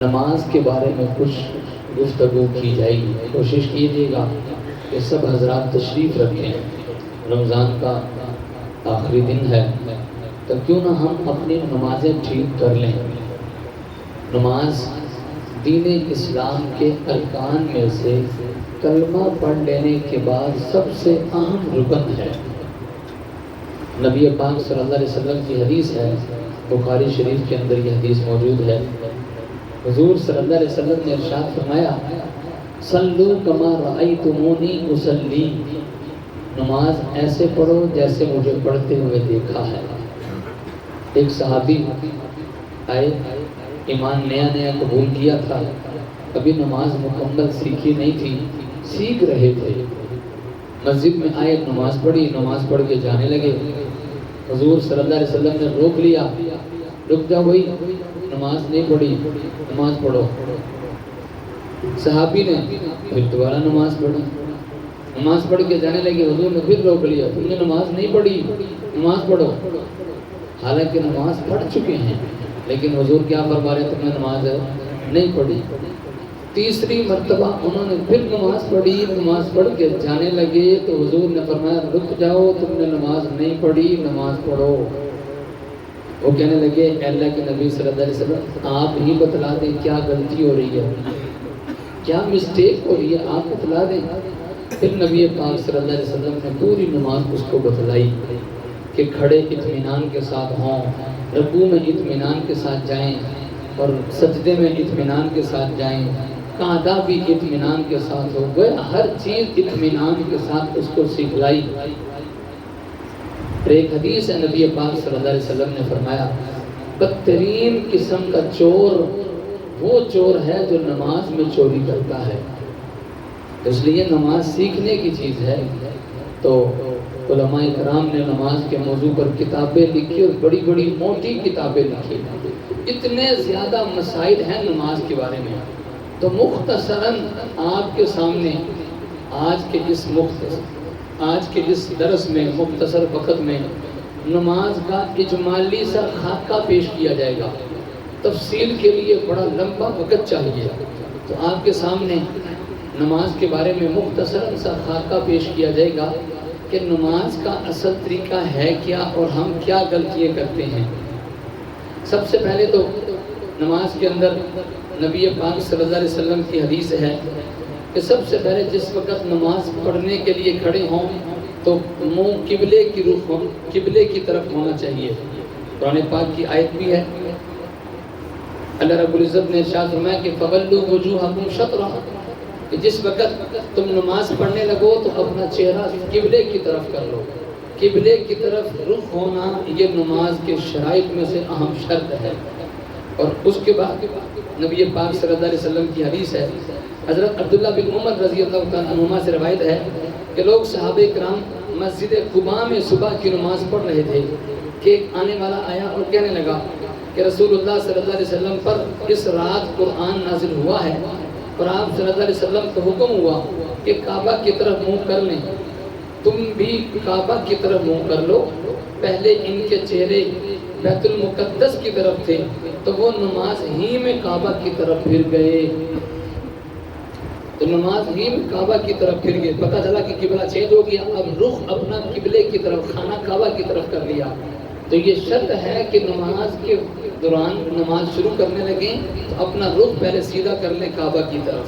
نماز کے بارے میں کچھ گفتگو کی جائے گی۔ کوشش کیجیے گا کہ سب حضرات تشریف رکھیں۔ رمضان کا آخری دن ہے تو کیوں نہ ہم اپنی نمازیں ٹھیک کر لیں۔ نماز دین اسلام کے ارکان میں سے کلمہ پڑھ لینے کے بعد سب سے اہم رکن ہے۔ نبی پاک صلی اللہ علیہ وسلم کی حدیث ہے، بخاری شریف کے اندر یہ حدیث موجود ہے۔ حضور صلی اللہ علیہ وسلم نے ارشاد فرمایا، صلو کما رأیتمونی اصلی، نماز ایسے پڑھو جیسے مجھے پڑھتے ہوئے دیکھا ہے۔ ایک صحابی آئے، ایمان نیا نیا قبول کیا تھا، ابھی نماز مکمل سیکھی نہیں تھی، سیکھ رہے تھے۔ مسجد میں آئے، نماز پڑھی، نماز پڑھ کے جانے لگے۔ حضور صلی اللہ علیہ وسلم نے روک لیا، رک جا بھائی، نماز نہیں پڑھی، نماز پڑھو۔ صحابی نے پھر دوبارہ نماز پڑھی، نماز پڑھ کے جانے لگے۔ حضور نے پھر روک لیا، تم نے نماز نہیں پڑھی، نماز پڑھو۔ حالانکہ نماز پڑھ چکے ہیں، لیکن حضور کیا فرما رہے، تم نے نماز نہیں پڑھی۔ تیسری مرتبہ انہوں نے پھر نماز پڑھی، نماز پڑھ کے جانے لگے تو حضور نے فرمایا، رک جاؤ، تم نے نماز نہیں پڑھی، نماز پڑھو۔ وہ کہنے لگے، اے اللہ کے نبی صلی اللہ علیہ وسلم، آپ ہی بتلا دیں کیا غلطی ہو رہی ہے، کیا مسٹیک ہو رہی ہے، آپ بتلا دیں۔ پھر نبی پاک صلی اللہ علیہ وسلم نے پوری نماز اس کو بتلائی کہ کھڑے اطمینان کے ساتھ ہوں، رکوع میں اطمینان کے ساتھ جائیں اور سجدے میں اطمینان کے ساتھ جائیں، قعدہ بھی اطمینان کے ساتھ ہو گئے، ہر چیز اطمینان کے ساتھ اس کو سکھلائی۔ ایک حدیث ہے، نبی پاک صلی اللہ علیہ وسلم نے فرمایا، بدترین قسم کا چور وہ چور ہے جو نماز میں چوری کرتا ہے۔ اس لیے نماز سیکھنے کی چیز ہے۔ تو علماء کرام نے نماز کے موضوع پر کتابیں لکھی اور بڑی بڑی موٹی کتابیں لکھی، اتنے زیادہ مسائل ہیں نماز کے بارے میں۔ تو مختصراً آپ کے سامنے آج کے اس درس میں مختصر وقت میں نماز کا اجمالی سا خاکہ پیش کیا جائے گا۔ تفصیل کے لیے بڑا لمبا وقت چاہیے، تو آپ کے سامنے نماز کے بارے میں مختصر سا خاکہ پیش کیا جائے گا کہ نماز کا اصل طریقہ ہے کیا اور ہم کیا غلطیاں کرتے ہیں۔ سب سے پہلے تو نماز کے اندر نبی پاک صلی اللہ علیہ وسلم کی حدیث ہے کہ سب سے پہلے جس وقت نماز پڑھنے کے لیے کھڑے ہوں تو منہ قبلے کی طرف ہونا چاہیے۔ قرآن پاک کی آیت بھی ہے، اللہ رب العزت نے ارشاد فرمایا کہ فَوَلُّوا وُجُوهَكُمْ شَطْرَهُ، کہ جس وقت تم نماز پڑھنے لگو تو اپنا چہرہ قبلے کی طرف کر لو۔ قبلے کی طرف رخ ہونا یہ نماز کے شرائط میں سے اہم شرط ہے۔ اور اس کے بعد نبی پاک صلی اللہ علیہ وسلم کی حدیث ہے، حضرت عبداللہ بن عمر رضی اللہ تعالیٰ عنہما سے روایت ہے کہ لوگ صحابہ کرام مسجد قباء میں صبح کی نماز پڑھ رہے تھے کہ ایک آنے والا آیا اور کہنے لگا کہ رسول اللہ صلی اللہ علیہ وسلم پر اس رات قرآن نازل ہوا ہے، اور آپ صلی اللہ علیہ وسلم کو حکم ہوا کہ کعبہ کی طرف منہ کر لیں، تم بھی کعبہ کی طرف منہ کر لو۔ پہلے ان کے چہرے بیت المقدس کی طرف تھے تو وہ نماز ہی میں کعبہ کی طرف پھر گئے، تو نماز ہی میں کعبہ کی طرف پھر گئے۔ پتہ چلا کہ قبلہ چینج ہو گیا، اب رخ اپنا قبلے کی طرف، خانہ کعبہ کی طرف کر لیا۔ تو یہ شرط ہے کہ نماز کے دوران نماز شروع کرنے لگیں تو اپنا رخ پہلے سیدھا کر لیں کعبہ کی طرف۔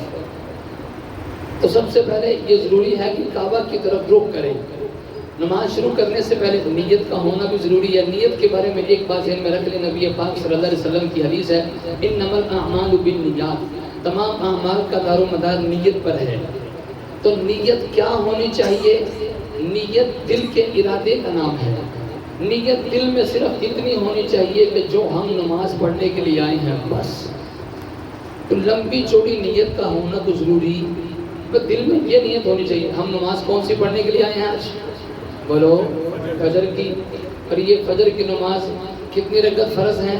تو سب سے پہلے یہ ضروری ہے کہ کعبہ کی طرف رخ کریں۔ نماز شروع کرنے سے پہلے نیت کا ہونا بھی ضروری ہے۔ نیت کے بارے میں ایک بات ذہن میں رکھ لیں، نبی پاک صلی اللہ علیہ وسلم کی حدیث ہے، انما الاعمال بالنیات، تمام اعمال کا دار و مدار نیت پر ہے۔ تو نیت کیا ہونی چاہیے؟ نیت دل کے ارادے کا نام ہے۔ نیت دل میں صرف اتنی ہونی چاہیے کہ جو ہم نماز پڑھنے کے لیے آئے ہیں بس۔ تو لمبی چوڑی نیت کا ہونا تو ضروری، دل میں یہ نیت ہونی چاہیے، ہم نماز کون سی پڑھنے کے لیے آئے ہیں آج؟ بولو، فجر کی۔ اور یہ فجر کی نماز کتنی رکعت فرض ہیں؟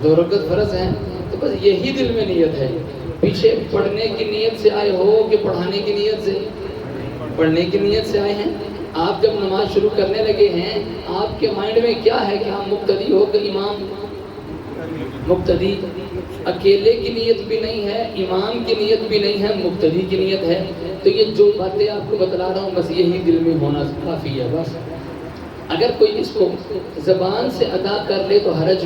2 رکعت فرض ہیں۔ تو بس یہی دل میں نیت ہے۔ پیچھے پڑھنے کی نیت سے آئے ہو کہ پڑھانے کی نیت سے؟ پڑھنے کی نیت سے آئے ہیں۔ آپ جب نماز شروع کرنے لگے ہیں، آپ کے مائنڈ میں کیا ہے کہ ہم مقتدی ہو کہ امام؟ مقتدی، اکیلے کی نیت بھی نہیں ہے، امام کی نیت بھی نہیں ہے، مقتدی کی نیت ہے. تو یہ جو باتیں آپ کو بتلا رہا ہوں بس یہی دل میں ہونا کافی ہے. بس اگر کوئی اس کو زبان سے ادا کر لے تو حرج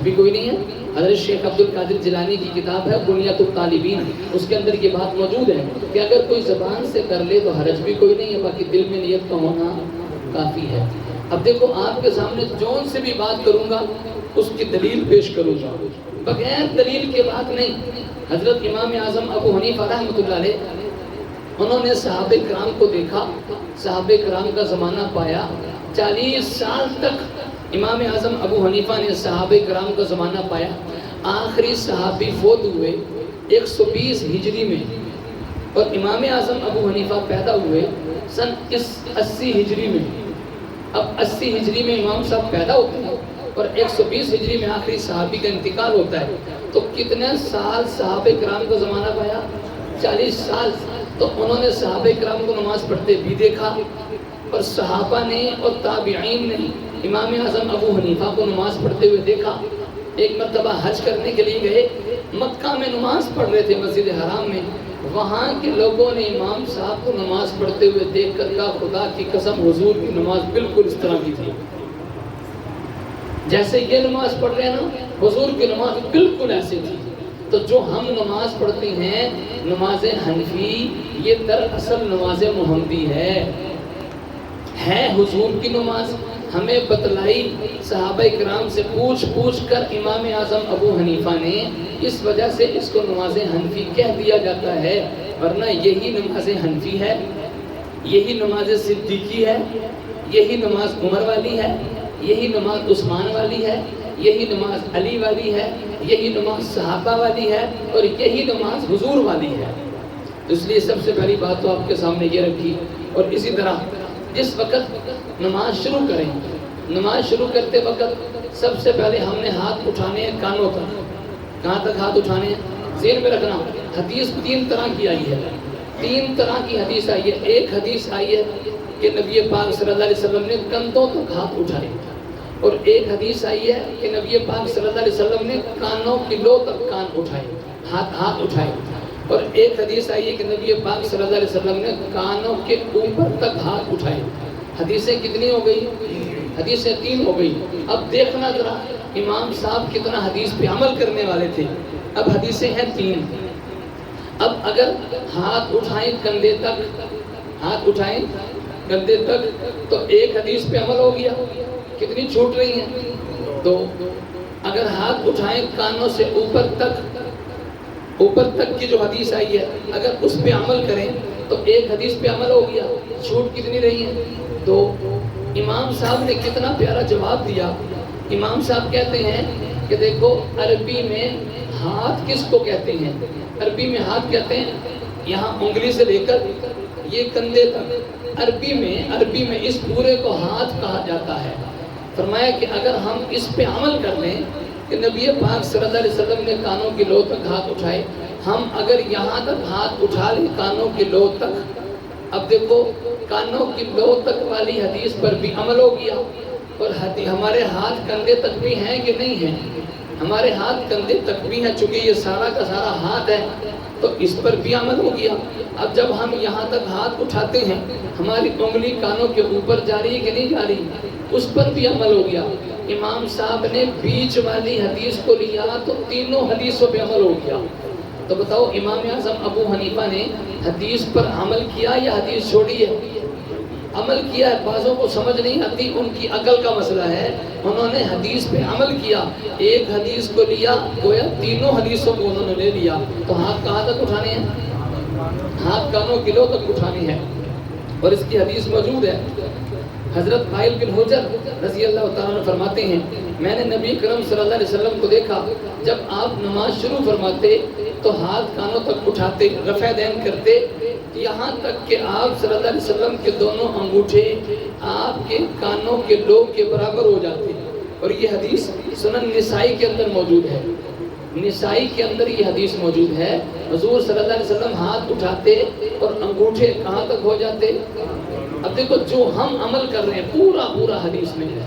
بھی کوئی نہیں ہے. حضرت شیخ عبد القادر جیلانی کی کتاب ہے بنیۃ الطالبین، اس کے اندر یہ بات موجود ہے کہ اگر کوئی زبان سے کر لے تو حرج بھی کوئی نہیں ہے، باقی دل میں نیت کا ہونا کافی ہے. اب دیکھو آپ کے سامنے جون سے بھی بات کروں گا اس کی دلیل پیش کروں گا، بغیر دلیل کے بات نہیں. حضرت امام اعظم ابو حنیفہ رحمۃ اللہ علیہ، انہوں نے صحابہ کرام کو دیکھا، صحابہ کرام کا زمانہ پایا. 40 سال تک امام اعظم ابو حنیفہ نے صحابہ کرام کا زمانہ پایا. آخری صحابی فوت ہوئے 120 ہجری میں، اور امام اعظم ابو حنیفہ پیدا ہوئے سن 80 ہجری میں. اب 80 ہجری میں امام صاحب پیدا ہوتے ہیں اور 120 ہجری میں آخری صحابی کا انتقال ہوتا ہے. تو کتنے سال صحابہ کرام کا زمانہ پایا؟ 40 سال. تو انہوں نے صحابہ کرام کو نماز پڑھتے بھی دیکھا، اور صحابہ نے اور تابعین نے امام اعظم ابو حنیفہ کو نماز پڑھتے ہوئے دیکھا. ایک مرتبہ حج کرنے کے لیے گئے، مکہ میں نماز پڑھ رہے تھے مسجد حرام میں. وہاں کے لوگوں نے امام صاحب کو نماز پڑھتے ہوئے دیکھ کر کہا خدا کی قسم حضور کی نماز بالکل اس طرح کی تھی جیسے یہ نماز پڑھ رہے ہیں نا، حضور کی نماز بالکل ایسے تھی. تو جو ہم نماز پڑھتے ہیں نماز حنفی، یہ دراصل نماز محمدی ہے حضور کی نماز. ہمیں بتلائی صحابہ کرام سے پوچھ کر امام اعظم ابو حنیفہ نے، اس وجہ سے اس کو نماز حنفی کہہ دیا جاتا ہے. ورنہ یہی نماز حنفی ہے، یہی نماز صدیقی ہے، یہی نماز عمر والی ہے، یہی نماز عثمان والی ہے، یہی نماز علی والی ہے، یہی نماز صحابہ والی ہے، اور یہی نماز حضور والی ہے. اس لیے سب سے پہلی بات تو آپ کے سامنے یہ رکھی. اور اسی طرح جس وقت نماز شروع کریں، نماز شروع کرتے وقت سب سے پہلے ہم نے ہاتھ اٹھانے ہیں کانوں تک. کہاں تک ہاتھ اٹھانے ہیں؟ ذہن میں رکھنا. حدیث 3 طرح کی آئی ہے، 3 طرح کی حدیث آئی ہے. ایک حدیث آئی ہے کہ نبی پاک صلی اللہ علیہ وسلم نے کندھوں تک ہاتھ اٹھائے، اور ایک حدیث آئی ہے کہ نبی پاک صلی اللہ علیہ وسلم نے کانوں کی لو تک کان اٹھائے، ہاتھ اٹھائے. اور ایک حدیث آئی ہے کہ نبی پاک صلی اللہ علیہ وسلم نے کانوں کے اوپر تک ہاتھ اٹھائے. حدیثیں کتنی ہو گئی؟ حدیثیں 3 ہو گئی. اب دیکھنا ذرا امام صاحب کتنا حدیث پہ عمل کرنے والے تھے. اب حدیثیں ہیں 3. اب اگر ہاتھ اٹھائیں کندھے تک، ہاتھ اٹھائیں کندھے تک، تو ایک حدیث پہ عمل ہو گیا. کتنی چھوٹ رہی ہیں؟ 2. اگر ہاتھ اٹھائیں کانوں سے اوپر تک کی جو حدیث آئی ہے اگر اس پہ عمل کریں تو ایک حدیث پہ عمل ہو گیا. چھوٹ کتنی رہی ہیں؟ 2. امام صاحب نے کتنا پیارا جواب دیا. امام صاحب کہتے ہیں کہ دیکھو عربی میں ہاتھ کس کو کہتے ہیں؟ عربی میں ہاتھ کہتے ہیں یہاں انگلی سے لے کر یہ کندھے تک. عربی میں اس پورے کو ہاتھ کہا جاتا ہے. فرمایا کہ اگر ہم اس پہ عمل کر لیں کہ نبی پاک صلی اللہ علیہ وسلم نے کانوں کی لو تک ہاتھ اٹھائے، ہم اگر یہاں تک ہاتھ اٹھا لیں کانوں کی لو تک. اب دیکھو کانوں کی لو تک والی حدیث پر بھی عمل ہو گیا، اور ہمارے ہاتھ کندھے تک بھی ہیں کہ نہیں ہیں؟ ہمارے ہاتھ کندھے تک بھی ہیں. چونکہ یہ سارا کا سارا ہاتھ ہے تو اس پر بھی عمل ہو گیا. اب جب ہم یہاں تک ہاتھ اٹھاتے ہیں ہماری انگلی کانوں کے اوپر جا رہی ہے کہ نہیں جا رہی؟ اس پر بھی عمل ہو گیا. امام صاحب نے بیچ والی حدیث کو لیا تو تینوں حدیثوں پہ عمل ہو گیا. تو بتاؤ امام اعظم ابو حنیفہ نے حدیث پر عمل کیا یا حدیث چھوڑی ہے؟ عمل کیا ہے. بعضوں کو سمجھ نہیں آتی، ان کی عقل کا مسئلہ ہے. انہوں نے حدیث پہ عمل کیا، ایک حدیث کو لیا، گویا تینوں حدیثوں کو انہوں نے لے لیا. تو ہاتھ کہاں تک اٹھانے ہیں؟ ہاتھ کانوں کی لو تک اٹھانی ہے. اور اس کی حدیث موجود ہے. حضرت وائل بن حجر رضی اللہ تعالیٰ عنہ فرماتے ہیں میں نے نبی کرم صلی اللہ علیہ وسلم کو دیکھا جب آپ نماز شروع فرماتے تو ہاتھ کانوں تک اٹھاتے، رفع دین کرتے، یہاں تک کہ آپ صلی اللہ علیہ وسلم کے دونوں انگوٹھے آپ کے کانوں کے لو کے برابر ہو جاتے. اور یہ حدیث سنن نسائی کے اندر موجود ہے. نسائی کے اندر یہ حدیث موجود ہے. حضور صلی اللہ علیہ وسلم ہاتھ اٹھاتے اور انگوٹھے کہاں تک ہو جاتے؟ اب دیکھو جو ہم عمل کر رہے ہیں پورا حدیث میں ہے.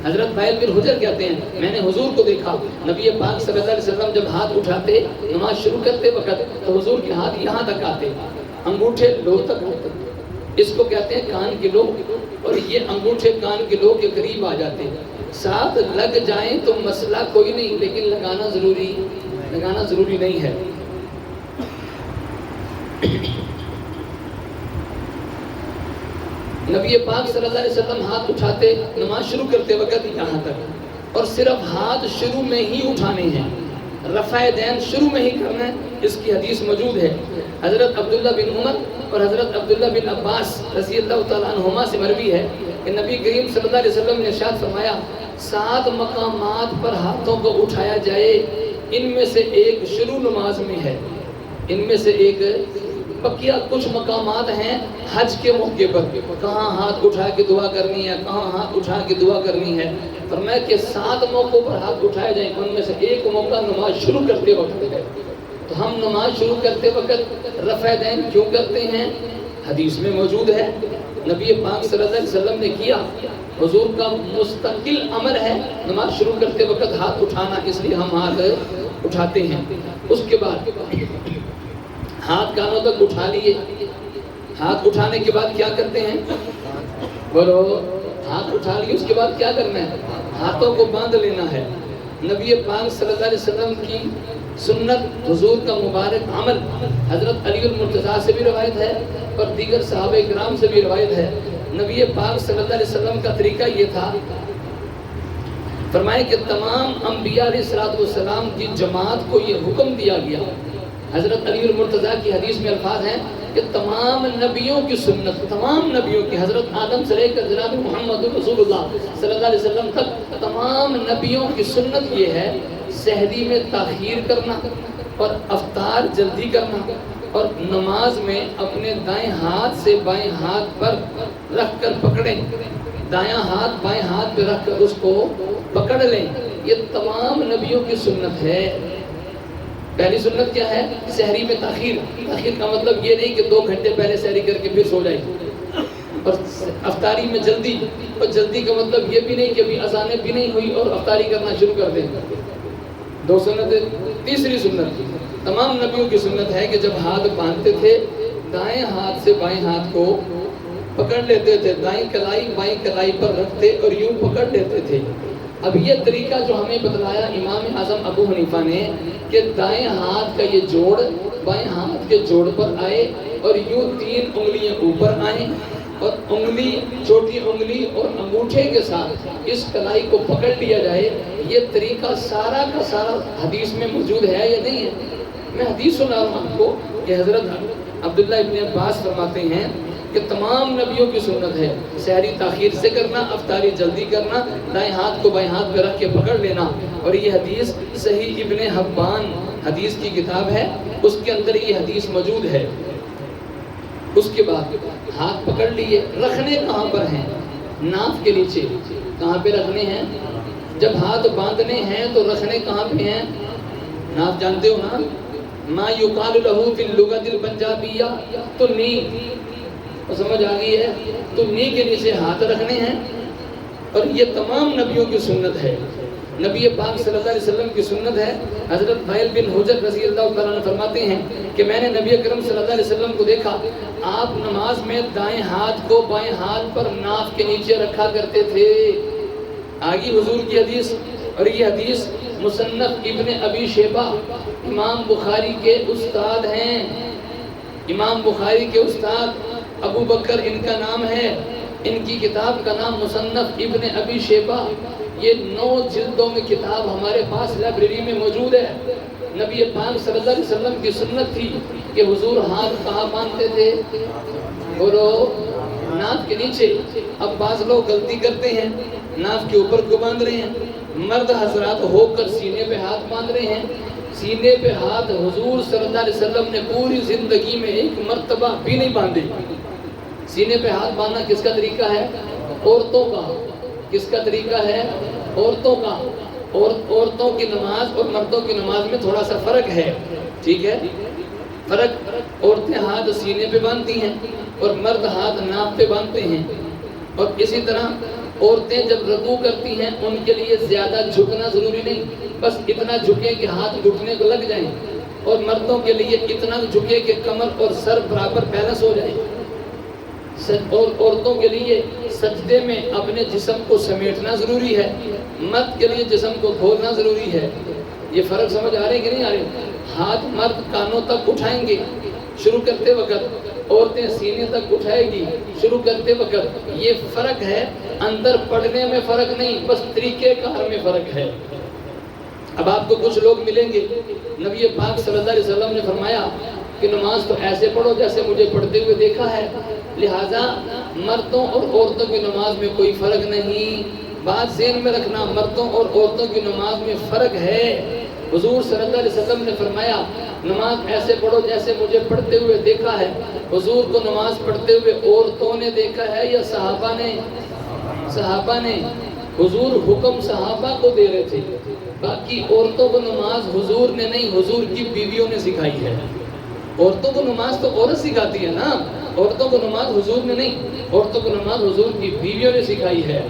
حضرت وائل بن حجر کہتے ہیں میں نے حضور کو دیکھا، نبی پاک صلی اللہ علیہ وسلم جب ہاتھ اٹھاتے نماز شروع کرتے وقت تو حضور کے ہاتھ یہاں تک آتے، انگوٹھے لو تک آتے، اس کو کہتے ہیں کان کے لو، اور یہ انگوٹھے کان کے لو کے قریب آ جاتے ہیں۔ ساتھ لگ جائیں تو مسئلہ کوئی نہیں، لیکن لگانا ضروری نہیں ہے۔ نبی پاک صلی اللہ علیہ وسلم ہاتھ اٹھاتے نماز شروع کرتے وقت یہاں تک، اور صرف ہاتھ شروع میں ہی اٹھانے ہیں، رفع دین شروع میں ہی کرنا ہے۔ اس کی حدیث موجود ہے، حضرت عبداللہ بن عمر اور حضرت عبداللہ بن عباس رضی اللہ تعالیٰ عنہما سے مروی ہے کہ نبی کریم صلی اللہ علیہ وسلم نے ارشاد فرمایا 7 مقامات پر ہاتھوں کو اٹھایا جائے، ان میں سے ایک شروع نماز میں ہے، ان میں سے ایک بقیہ کچھ مقامات ہیں حج کے موقع پر، کہاں ہاتھ اٹھا کے دعا کرنی ہے، کہاں ہاتھ اٹھا کے دعا کرنی ہے۔ فرمایا کہ 7 موقعوں پر ہاتھ اٹھائے جائیں، ان میں سے ایک موقع نماز شروع کرتے وقت ہے۔ تو ہم نماز شروع کرتے وقت رفع دین کیوں کرتے ہیں؟ حدیث میں موجود ہے، نبی پاک صلی اللہ علیہ وسلم نے کیا، حضور کا مستقل امر ہے نماز شروع کرتے وقت ہاتھ اٹھانا، اس لیے ہم ہاتھ اٹھاتے ہیں۔ اس کے بعد ہاتھ کانوں تک اٹھا لیے، ہاتھ اٹھانے کے بعد کیا کرتے ہیں؟ بولو، ہاتھ اٹھا لیے، اس کے بعد کیا کرنا ہے؟ ہاتھوں کو باندھ لینا ہے۔ نبی پاک صلی اللہ علیہ وسلم کی سنت، حضور کا مبارک عمل، حضرت علی المرتضیٰ سے بھی روایت ہے اور دیگر صحابہ کرام سے بھی روایت ہے۔ نبی پاک صلی اللہ علیہ وسلم کا طریقہ یہ تھا، فرمائے کہ تمام انبیاء علیہ السلام کی جماعت کو یہ حکم دیا گیا، حضرت علی المرتضیٰ کی حدیث میں الفاظ ہیں کہ تمام نبیوں کی سنت، تمام نبیوں کی، حضرت آدم سے لے کر جناب محمد رسول اللہ صلی اللہ علیہ وسلم تک تمام نبیوں کی سنت یہ ہے سحری میں تاخیر کرنا اور افطار جلدی کرنا، اور نماز میں اپنے دائیں ہاتھ سے بائیں ہاتھ پر رکھ کر پکڑیں، دایاں ہاتھ بائیں ہاتھ پہ رکھ کر اس کو پکڑ لیں۔ یہ تمام نبیوں کی سنت ہے۔ پہلی سنت کیا ہے؟ سحری میں تاخیر۔ تاخیر کا مطلب یہ نہیں کہ 2 گھنٹے پہلے سحری کر کے پھر سو جائیں، اور افطاری میں جلدی، اور جلدی کا مطلب یہ بھی نہیں کہ ابھی اذانیں بھی نہیں ہوئی اور افطاری کرنا شروع کر دیں۔ 2 سنتیں۔ تیسری سنت تمام نبیوں کی سنت ہے کہ جب ہاتھ باندھتے تھے دائیں ہاتھ سے بائیں ہاتھ کو پکڑ لیتے تھے، دائیں کلائی بائیں کلائی پر رکھتے اور یوں پکڑ لیتے تھے۔ اب یہ طریقہ جو ہمیں بتلایا امام اعظم ابو حنیفہ نے کہ دائیں ہاتھ کا یہ جوڑ بائیں ہاتھ کے جوڑ پر آئے اور یوں 3 انگلیاں اوپر آئیں، اور انگلی، چھوٹی انگلی اور انگوٹھے کے ساتھ اس کلائی کو پکڑ لیا جائے، یہ طریقہ سارا کا سارا حدیث میں موجود ہے یا نہیں ہے؟ میں حدیث سنا رہا ہوں آپ کو کہ حضرت عبداللہ ابن عباس فرماتے ہیں کہ تمام نبیوں کی سنت ہے سحری تاخیر سے کرنا، افطاری جلدی کرنا، دائیں ہاتھ کو بائیں ہاتھ پہ رکھ کے پکڑ لینا، اور یہ حدیث صحیح ابن حبان حدیث کی کتاب ہے، اس کے اندر یہ حدیث موجود ہے۔ اس کے بعد ہاتھ پکڑ لیے، رکھنے کہاں پر ہیں؟ ناف کے نیچے۔ کہاں پہ رکھنے ہیں؟ جب ہاتھ باندھنے ہیں تو رکھنے کہاں پہ ہیں؟ ناف جانتے ہو نا، ما یقال له فی اللغۃ الپنجابیہ، تو نی، سمجھ آ گئی ہے؟ تو نی کے نیچے ہاتھ رکھنے ہیں، اور یہ تمام نبیوں کی سنت ہے۔ نبی پاک صلی اللہ علیہ وسلم کی سنت ہے۔ حضرت وائل بن حجر رضی اللہ تعالیٰ عنہ فرماتے ہیں کہ میں نے نبی اکرم صلی اللہ علیہ وسلم کو دیکھا، آپ نماز میں دائیں ہاتھ کو بائیں ہاتھ پر ناف کے نیچے رکھا کرتے تھے۔ آگی حضور کی حدیث، اور یہ حدیث مصنف ابن ابی شیبہ امام بخاری کے استاد ہیں، امام بخاری کے استاد ابو بکر ان کا نام ہے، ان کی کتاب کا نام مصنف ابن ابی شیبہ، یہ 9 جلدوں میں کتاب ہمارے پاس لائبریری میں موجود ہے۔ نبی پاک صلی اللہ علیہ وسلم کی سنت تھی کہ حضور ہاتھ کہاں باندھتے تھے؟ بولو، ناف کے نیچے۔ اب بعض لوگ غلطی کرتے ہیں، ناف کے اوپر کو باندھ رہے ہیں، مرد حضرات ہو کر سینے پہ ہاتھ باندھ رہے ہیں۔ سینے پہ ہاتھ حضور صلی اللہ علیہ وسلم نے پوری زندگی میں ایک مرتبہ بھی نہیں باندھے۔ سینے پہ ہاتھ باندھنا کس کا طریقہ ہے؟ عورتوں کا۔ کس کا طریقہ ہے؟ عورتوں کا۔ اور عورتوں کی نماز اور مردوں کی نماز میں تھوڑا سا فرق ہے، ٹھیک ہے؟ فرق، عورتیں ہاتھ سینے پہ باندھتی ہیں اور مرد ہاتھ ناف پہ باندھتے ہیں، اور اسی طرح عورتیں جب رکوع کرتی ہیں ان کے لیے زیادہ جھکنا ضروری نہیں، بس اتنا جھکے کہ ہاتھ گھٹنے کو لگ جائیں، اور مردوں کے لیے اتنا جھکے کہ کمر اور سر برابر بیلنس ہو جائے۔ اور عورتوں کے لیے سجدے میں اپنے جسم کو سمیٹنا ضروری ہے، مرد کے لیے جسم کو کھولنا ضروری ہے۔ یہ فرق سمجھ آ رہے کہ نہیں آ رہے؟ ہاتھ مرد کانوں تک اٹھائیں گے شروع کرتے وقت، عورتیں سینے تک اٹھائے گی شروع کرتے وقت۔ یہ فرق ہے، اندر پڑھنے میں فرق نہیں، بس طریقے کار میں فرق ہے۔ اب آپ کو کچھ لوگ ملیں گے، نبی پاک صلی اللہ علیہ وسلم نے فرمایا کہ نماز تو ایسے پڑھو جیسے مجھے پڑھتے ہوئے دیکھا ہے، لہٰذا مردوں اور عورتوں کی نماز میں کوئی فرق نہیں۔ بات ذہن میں رکھنا، مردوں اور عورتوں کی نماز میں فرق ہے۔ حضور صلی اللہ علیہ وسلم نے فرمایا نماز ایسے پڑھو جیسے مجھے پڑھتے ہوئے دیکھا ہے۔ حضور کو نماز پڑھتے ہوئے عورتوں نے دیکھا ہے یا صحابہ نے؟ صحابہ نے۔ حضور حکم صحابہ کو دے رہے تھے، باقی عورتوں کو نماز حضور نے نہیں، حضور کی بیویوں نے سکھائی ہے۔ عورتوں کو نماز تو عورت سکھاتی ہے نا، عورتوں کو نماز حضور نے نہیں، عورتوں کو نماز حضور کی بیویوں نے سکھائی ہے۔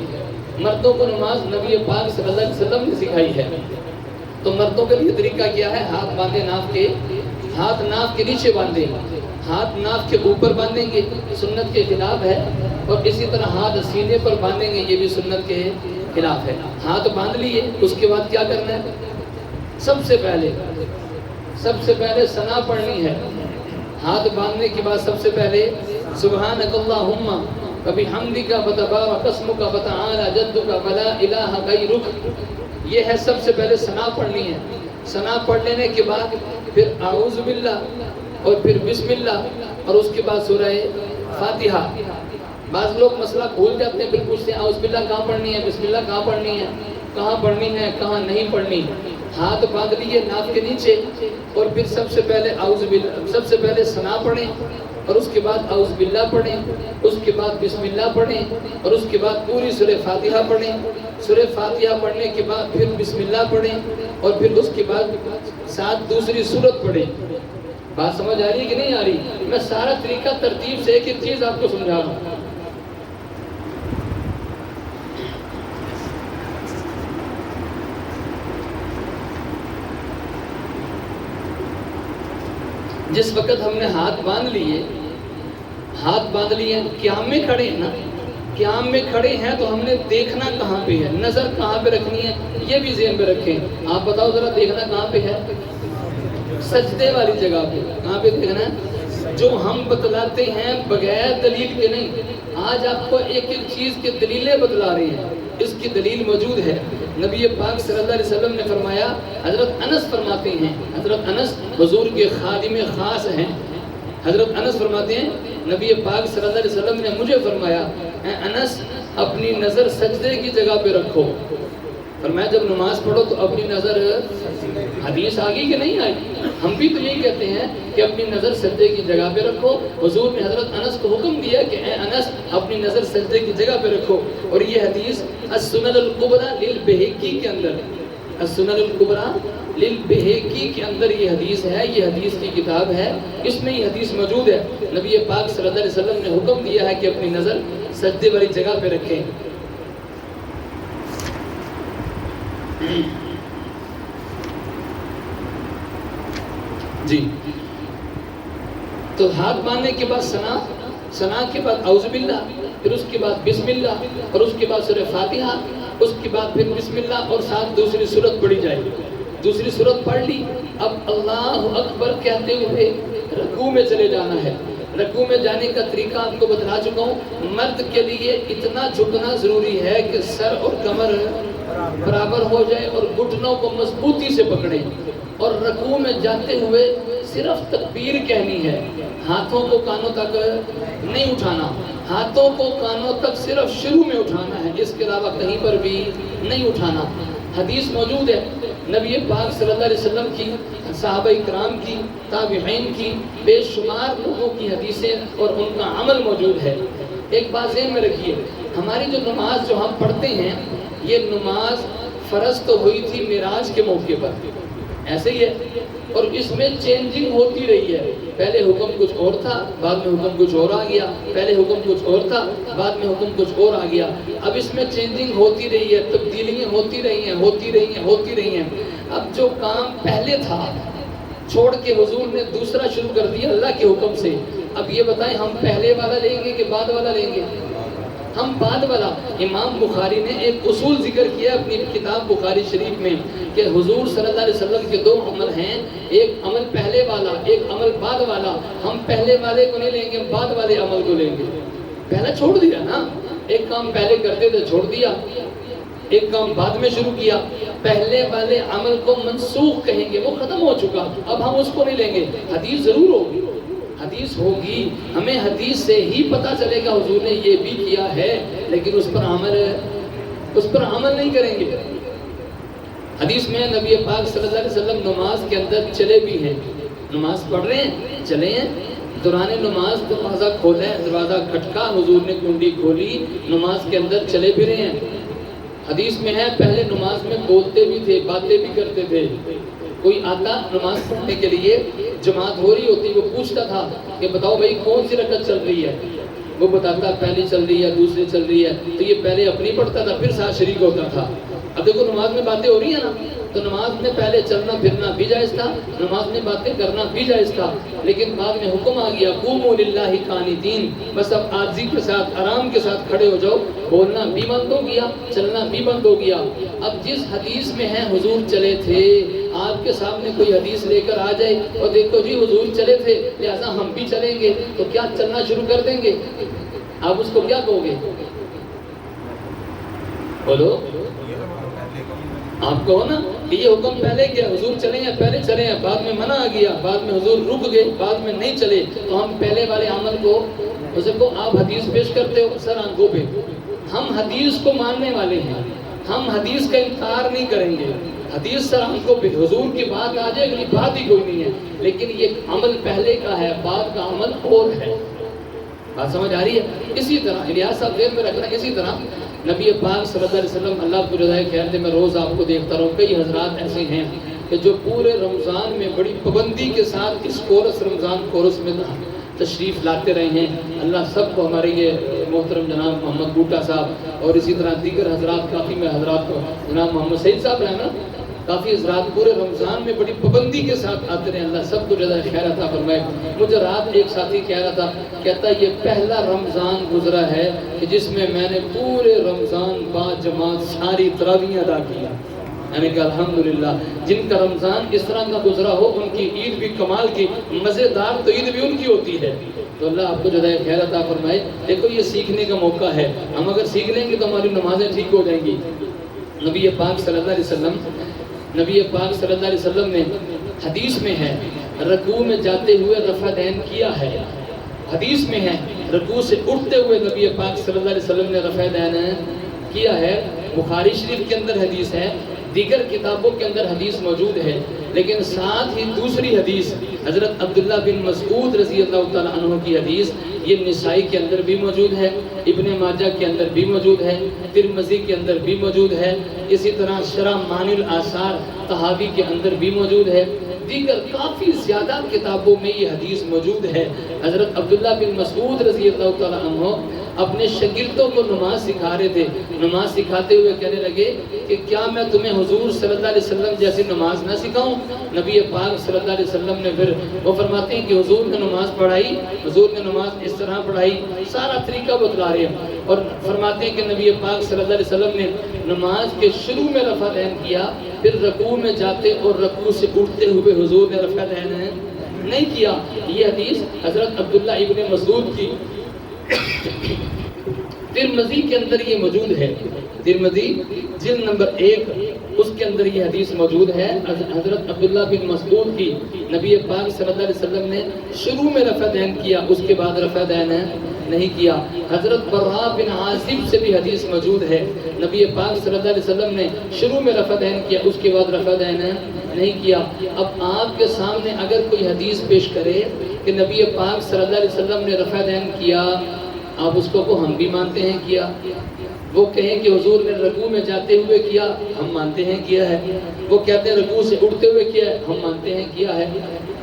مردوں کو نماز نبی پاک صلی اللہ علیہ وسلم نے سکھائی ہے۔ تو مردوں کے لیے طریقہ کیا ہے؟ ہاتھ باندھے ناف کے، ہاتھ ناف کے نیچے باندھے، ہاتھ ناف کے اوپر باندھیں گے، سنت کے خلاف ہے، اور اسی طرح ہاتھ سینے پر باندھیں گے، یہ بھی سنت کے خلاف ہے۔ ہاتھ باندھ لیے، اس کے بعد کیا کرنا ہے؟ سب سے پہلے ثنا پڑھنی ہے۔ ہاتھ باندھنے کے بعد سب سے پہلے سبحانک اللہم وبحمدک وتبارک اسمک وتعالی جدک ولا الہ غیرک، یہ ہے سب سے پہلے ثنا پڑھنی ہے۔ ثنا پڑھ لینے کے بعد پھر اعوذ باللہ اور پھر بسم اللہ، اور اس کے بعد سورہ فاتحہ۔ بعض لوگ مسئلہ بھول جاتے ہیں، پھر پوچھتے ہیں اعوذ باللہ کہاں پڑھنی ہے، بسم اللہ کہاں پڑھنی ہے، کہاں پڑھنی ہے کہاں نہیں پڑھنی۔ ہاتھ باندھ لیے ناف کے نیچے، اور پھر سب سے پہلے ثنا پڑھیں، اور اس کے بعد اعوذ باللہ پڑھیں، اس کے بعد بسم اللہ پڑھیں، اور اس کے بعد پوری سورہ فاتحہ پڑھیں۔ سورہ فاتحہ پڑھنے کے بعد پھر بسم اللہ پڑھیں، اور پھر اس کے بعد ساتھ دوسری سورت پڑھیں۔ بات سمجھ آ رہی ہے کہ نہیں آ رہی؟ میں سارا طریقہ ترتیب سے ایک ایک چیز آپ کو سمجھا رہا ہوں۔ جس وقت ہم نے ہاتھ باندھ لیے، قیام میں کھڑے ہیں نا، قیام میں کھڑے ہیں تو ہم نے دیکھنا کہاں پہ ہے، نظر کہاں پہ رکھنی ہے، یہ بھی ذہن میں رکھیں۔ آپ بتاؤ ذرا، دیکھنا کہاں پہ ہے؟ سجدے والی جگہ پہ۔ کہاں پہ دیکھنا ہے؟ جو ہم بتلاتے ہیں بغیر دلیل کے نہیں، آج آپ کو ایک ایک چیز کی دلیلیں بتلا رہے ہیں، اس کی دلیل موجود ہے۔ نبی پاک صلی اللہ علیہ وسلم نے فرمایا، حضرت انس فرماتے ہیں، حضرت انس حضور کے خادم خاص ہیں، حضرت انس فرماتے ہیں نبی پاک صلی اللہ علیہ وسلم نے مجھے فرمایا، اے انس اپنی نظر سجدے کی جگہ پہ رکھو۔ فرمایا جب نماز پڑھو تو اپنی نظر، حدیث آگی کہ نہیں آئی؟ ہم بھی تو یہی کہتے ہیں کہ اپنی نظر سجدے کی جگہ پہ رکھو۔ حضور نے حضرت انس کو حکم دیا کہ اے انس اپنی نظر سجدے کی جگہ پہ رکھو، اور یہ حدیث السنن الکبریٰ للبہقی کے اندر، السنن الکبریٰ للبہقی کے اندر یہ حدیث ہے، یہ حدیث کی کتاب ہے، اس میں یہ حدیث موجود ہے۔ نبی پاک صلی اللہ علیہ وسلم نے حکم دیا ہے کہ اپنی نظر سجدے والی جگہ پہ رکھیں۔ جی، تو ہاتھ باندھنے کے بعد ثنا کے بعد اعوذ باللہ، پھر اس کے بعد بسم اللہ، اور اس کے بعد سورہ فاتحہ، اس کے بعد پھر بسم اللہ اور ساتھ دوسری سورت پڑھی جائے گی۔ دوسری سورت پڑھ لی، اب اللہ اکبر کہتے ہوئے رکوع میں چلے جانا ہے۔ رکوع میں جانے کا طریقہ آپ کو بتلا چکا ہوں۔ مرد کے لیے اتنا جھکنا ضروری ہے کہ سر اور کمر برابر ہو جائے اور گھٹنوں کو مضبوطی سے پکڑیں، اور رکوع میں جاتے ہوئے صرف تکبیر کہنی ہے، ہاتھوں کو کانوں تک نہیں اٹھانا، ہاتھوں کو کانوں تک صرف شروع میں اٹھانا ہے، اس کے علاوہ کہیں پر بھی نہیں اٹھانا۔ حدیث موجود ہے نبی پاک صلی اللہ علیہ وسلم کی، صحابہ کرام کی، تابعین کی، بے شمار لوگوں کی حدیثیں اور ان کا عمل موجود ہے۔ ایک بات ذہن میں رکھیے، ہماری جو نماز جو ہم پڑھتے ہیں، یہ نماز فرض تو ہوئی تھی معراج کے موقع پر، ایسے ہی ہے، اور اس میں چینجنگ ہوتی رہی ہے۔ پہلے حکم کچھ اور تھا، بعد میں حکم کچھ اور آ گیا، پہلے حکم کچھ اور تھا، بعد میں حکم کچھ اور آ گیا۔ اب اس میں چینجنگ ہوتی رہی ہے، تبدیلیاں ہوتی رہی ہیں۔ اب جو کام پہلے تھا چھوڑ کے حضور نے دوسرا شروع کر دیا اللہ کے حکم سے۔ اب یہ بتائیں ہم پہلے والا لیں گے کہ بعد والا لیں گے؟ ہم بعد والا۔ امام بخاری نے ایک اصول ذکر کیا اپنی کتاب بخاری شریف میں کہ حضور صلی اللہ علیہ وسلم کے 2 عمل ہیں، ایک عمل پہلے والا، ایک عمل بعد والا۔ ہم پہلے والے کو نہیں لیں گے، بعد والے عمل کو لیں گے۔ پہلا چھوڑ دیا نا، ایک کام پہلے کرتے تھے چھوڑ دیا، ایک کام بعد میں شروع کیا۔ پہلے والے عمل کو منسوخ کہیں گے، وہ ختم ہو چکا، اب ہم اس کو نہیں لیں گے۔ حدیث ضرور ہوگی، حدیث ہوگی، ہمیں حدیث سے ہی پتہ چلے گا حضور نے یہ بھی کیا ہے، لیکن اس پر عمل نہیں کریں گے۔ حدیث میں نبی پاک صلی اللہ علیہ وسلم نماز کے اندر چلے بھی ہیں، نماز پڑھ رہے ہیں، چلے ہیں، دوران نماز دروازہ کھولا ہے، دروازہ کھٹکا، حضور نے کنڈی کھولی، نماز کے اندر چلے بھی رہے ہیں۔ حدیث میں ہے پہلے نماز میں بولتے بھی تھے، باتیں بھی کرتے تھے۔ کوئی آتا نماز پڑھنے کے لیے، جماعت ہو رہی ہوتی، وہ پوچھتا تھا کہ بتاؤ بھائی کون سی رکعت چل رہی ہے؟ وہ بتاتا پہلی چل رہی ہے، دوسری چل رہی ہے، تو یہ پہلے اپنی پڑھتا تھا پھر ساتھ شریک ہوتا تھا۔ اب دیکھو نماز میں باتیں ہو رہی ہیں نا، تو نماز میں پہلے چلنا پھرنا بھی جائز تھا، نماز میں باتیں کرنا بھی جائز تھا، لیکن بعد میں حکم آ گیا قوموا للہ قانتین، بس اب عاجزی کے ساتھ آرام کے ساتھ کھڑے ہو جاؤ، بولنا بھی بند ہو گیا، چلنا بھی بند ہو گیا۔ اب جس حدیث میں ہے حضور چلے تھے، آپ کے سامنے کوئی حدیث لے کر آ جائے اور دیکھو جی حضور چلے تھے لہذا ہم بھی چلیں گے، تو کیا چلنا شروع کر دیں گے؟ آپ اس کو کیا کہو گے؟ بولو، آپ کہو نا کہ یہ حکم پہلے کیا، حضور چلیں یا پہلے چلیں ہیں، بعد میں منع آ گیا، بعد میں حضور رک گئے، بعد میں نہیں چلے، تو ہم پہلے والے عمل کو اسے کو آپ حدیث پیش کرتے ہو سر آنکھوں پہ۔ ہم حدیث کو ماننے والے ہیں، ہم حدیث کا انکار نہیں کریں گے۔ حدیث سر آنکھوں پہ حضور کی بات آ جائے گی، بات ہی کوئی نہیں ہے، لیکن یہ عمل پہلے کا ہے، بعد کا عمل اور ہے۔ بات سمجھ آ رہی ہے؟ اسی طرح الیاس صاحب ذہن میں رکھنا، اسی طرح نبی پاک صلی اللہ علیہ وسلم، اللہ کو جزائے خیر دے، میں روز آپ کو دیکھتا رہوں، کئی حضرات ایسے ہیں کہ جو پورے رمضان میں بڑی پابندی کے ساتھ اس کورس رمضان کورس میں تشریف لاتے رہے ہیں۔ اللہ سب کو، ہمارے یہ محترم جناب محمد بوٹا صاحب اور اسی طرح دیگر حضرات، کافی میں حضرات کو، جناب محمد سعید صاحب ہیں نا، کافی حضرات پورے رمضان میں بڑی پابندی کے ساتھ آتے رہے، اللہ سب کو جزائے خیر عطا فرمائے۔ مجھے رات ایک ساتھی کہہ رہا تھا، کہتا یہ پہلا رمضان گزرا ہے کہ جس میں میں نے پورے رمضان با جماعت ساری تراویح ادا کیا۔ میں نے کہا الحمدللہ، جن کا رمضان اس طرح کا گزرا ہو ان کی عید بھی کمال کی، مزیدار تو عید بھی ان کی ہوتی ہے۔ تو اللہ آپ کو جزائے خیر عطا فرمائے۔ دیکھو یہ سیکھنے کا موقع ہے، ہم اگر سیکھ لیں گے تو ہماری نمازیں ٹھیک ہو جائیں گی۔ نبی پاک صلی اللہ علیہ وسلم نے حدیث میں ہے رکوع میں جاتے ہوئے رفع دین کیا ہے، حدیث میں ہے رکوع سے اٹھتے ہوئے نبی پاک صلی اللہ علیہ وسلم نے رفع دین کیا ہے۔ بخاری شریف کے اندر حدیث ہے، دیگر کتابوں کے اندر حدیث موجود ہے، لیکن ساتھ ہی دوسری حدیث حضرت عبداللہ بن مسعود رضی اللہ تعالیٰ عنہ کی حدیث، یہ نسائی کے اندر بھی موجود ہے، ابن ماجہ کے اندر بھی موجود ہے، ترمذی کے اندر بھی موجود ہے، اسی طرح شرح معانی الآثار طحاوی کے اندر بھی موجود ہے، دیگر کافی زیادہ کتابوں میں یہ حدیث موجود ہے۔ حضرت عبداللہ بن مسعود رضی اللہ تعالیٰ عنہ اپنے شاگردوں کو نماز سکھا رہے تھے، نماز سکھاتے ہوئے کہنے لگے کہ کیا میں تمہیں حضور صلی اللہ علیہ وسلم جیسی نماز نہ سکھاؤں؟ نبی پاک صلی اللہ علیہ وسلم نے پھر وہ فرماتے ہیں کہ حضور نے نماز پڑھائی، حضور نے نماز اس طرح پڑھائی، سارا طریقہ بتلا رہے ہیں، اور فرماتے ہیں کہ نبی پاک صلی اللہ علیہ وسلم نے نماز کے شروع میں رفع دین کیا، پھر رکوع میں جاتے اور رکوع سے اٹھتے ہوئے حضور نے رفع دین نہیں کیا۔ یہ حدیث حضرت عبداللہ ابن مسعود کی ترمذی کے اندر یہ موجود ہے، ترمذی جلد نمبر 1 اس کے اندر یہ حدیث موجود ہے۔ حضرت عبداللہ بن مسعود کی نبی پاک صلی اللہ علیہ وسلم نے شروع میں رفع دین کیا، اس کے بعد رفع دین نہیں کیا۔ حضرت براء بن عازب سے بھی حدیث موجود ہے، نبی پاک صلی اللہ علیہ وسلم نے شروع میں رفع دین کیا، اس کے بعد رفع دین نہیں کیا۔ اب آپ کے سامنے اگر کوئی حدیث پیش کرے کہ نبی پاک صلی اللہ علیہ وسلم نے رفع دین کیا، آپ اس کو ہم بھی مانتے ہیں کیا، وہ کہیں کہ حضور نے رکوع میں جاتے ہوئے کیا، ہم مانتے ہیں کیا ہے. وہ کہتے ہیں رکوع سے اٹھتے ہوئے کیا ہے، ہم مانتے ہیں کیا ہے.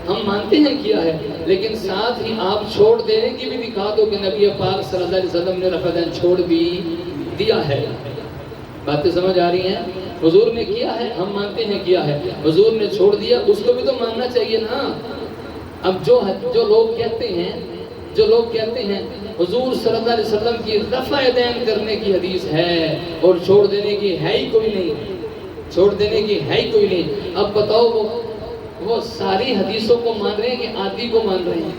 ہم مانتے ہیں کیا ہے، لیکن ساتھ ہی آپ چھوڑ دینے کی بھی دکھا دو کہ نبی پاک صلی اللہ علیہ وسلم نے رفع دین چھوڑ بھی دیا ہے. باتیں سمجھ آ رہی ہیں؟ حضور نے کیا ہے، ہم مانتے ہیں کیا ہے. حضور نے چھوڑ دیا، اس کو بھی تو ماننا چاہیے نا. اب جو لوگ کہتے ہیں حضور صلی اللہ علیہ وسلم کی رفع دین کرنے کی حدیث ہے اور چھوڑ دینے کی ہے ہی کوئی نہیں. اب بتاؤ وہ ساری حدیثوں کو مان رہے ہیں کہ آدھی کو مان رہے ہیں؟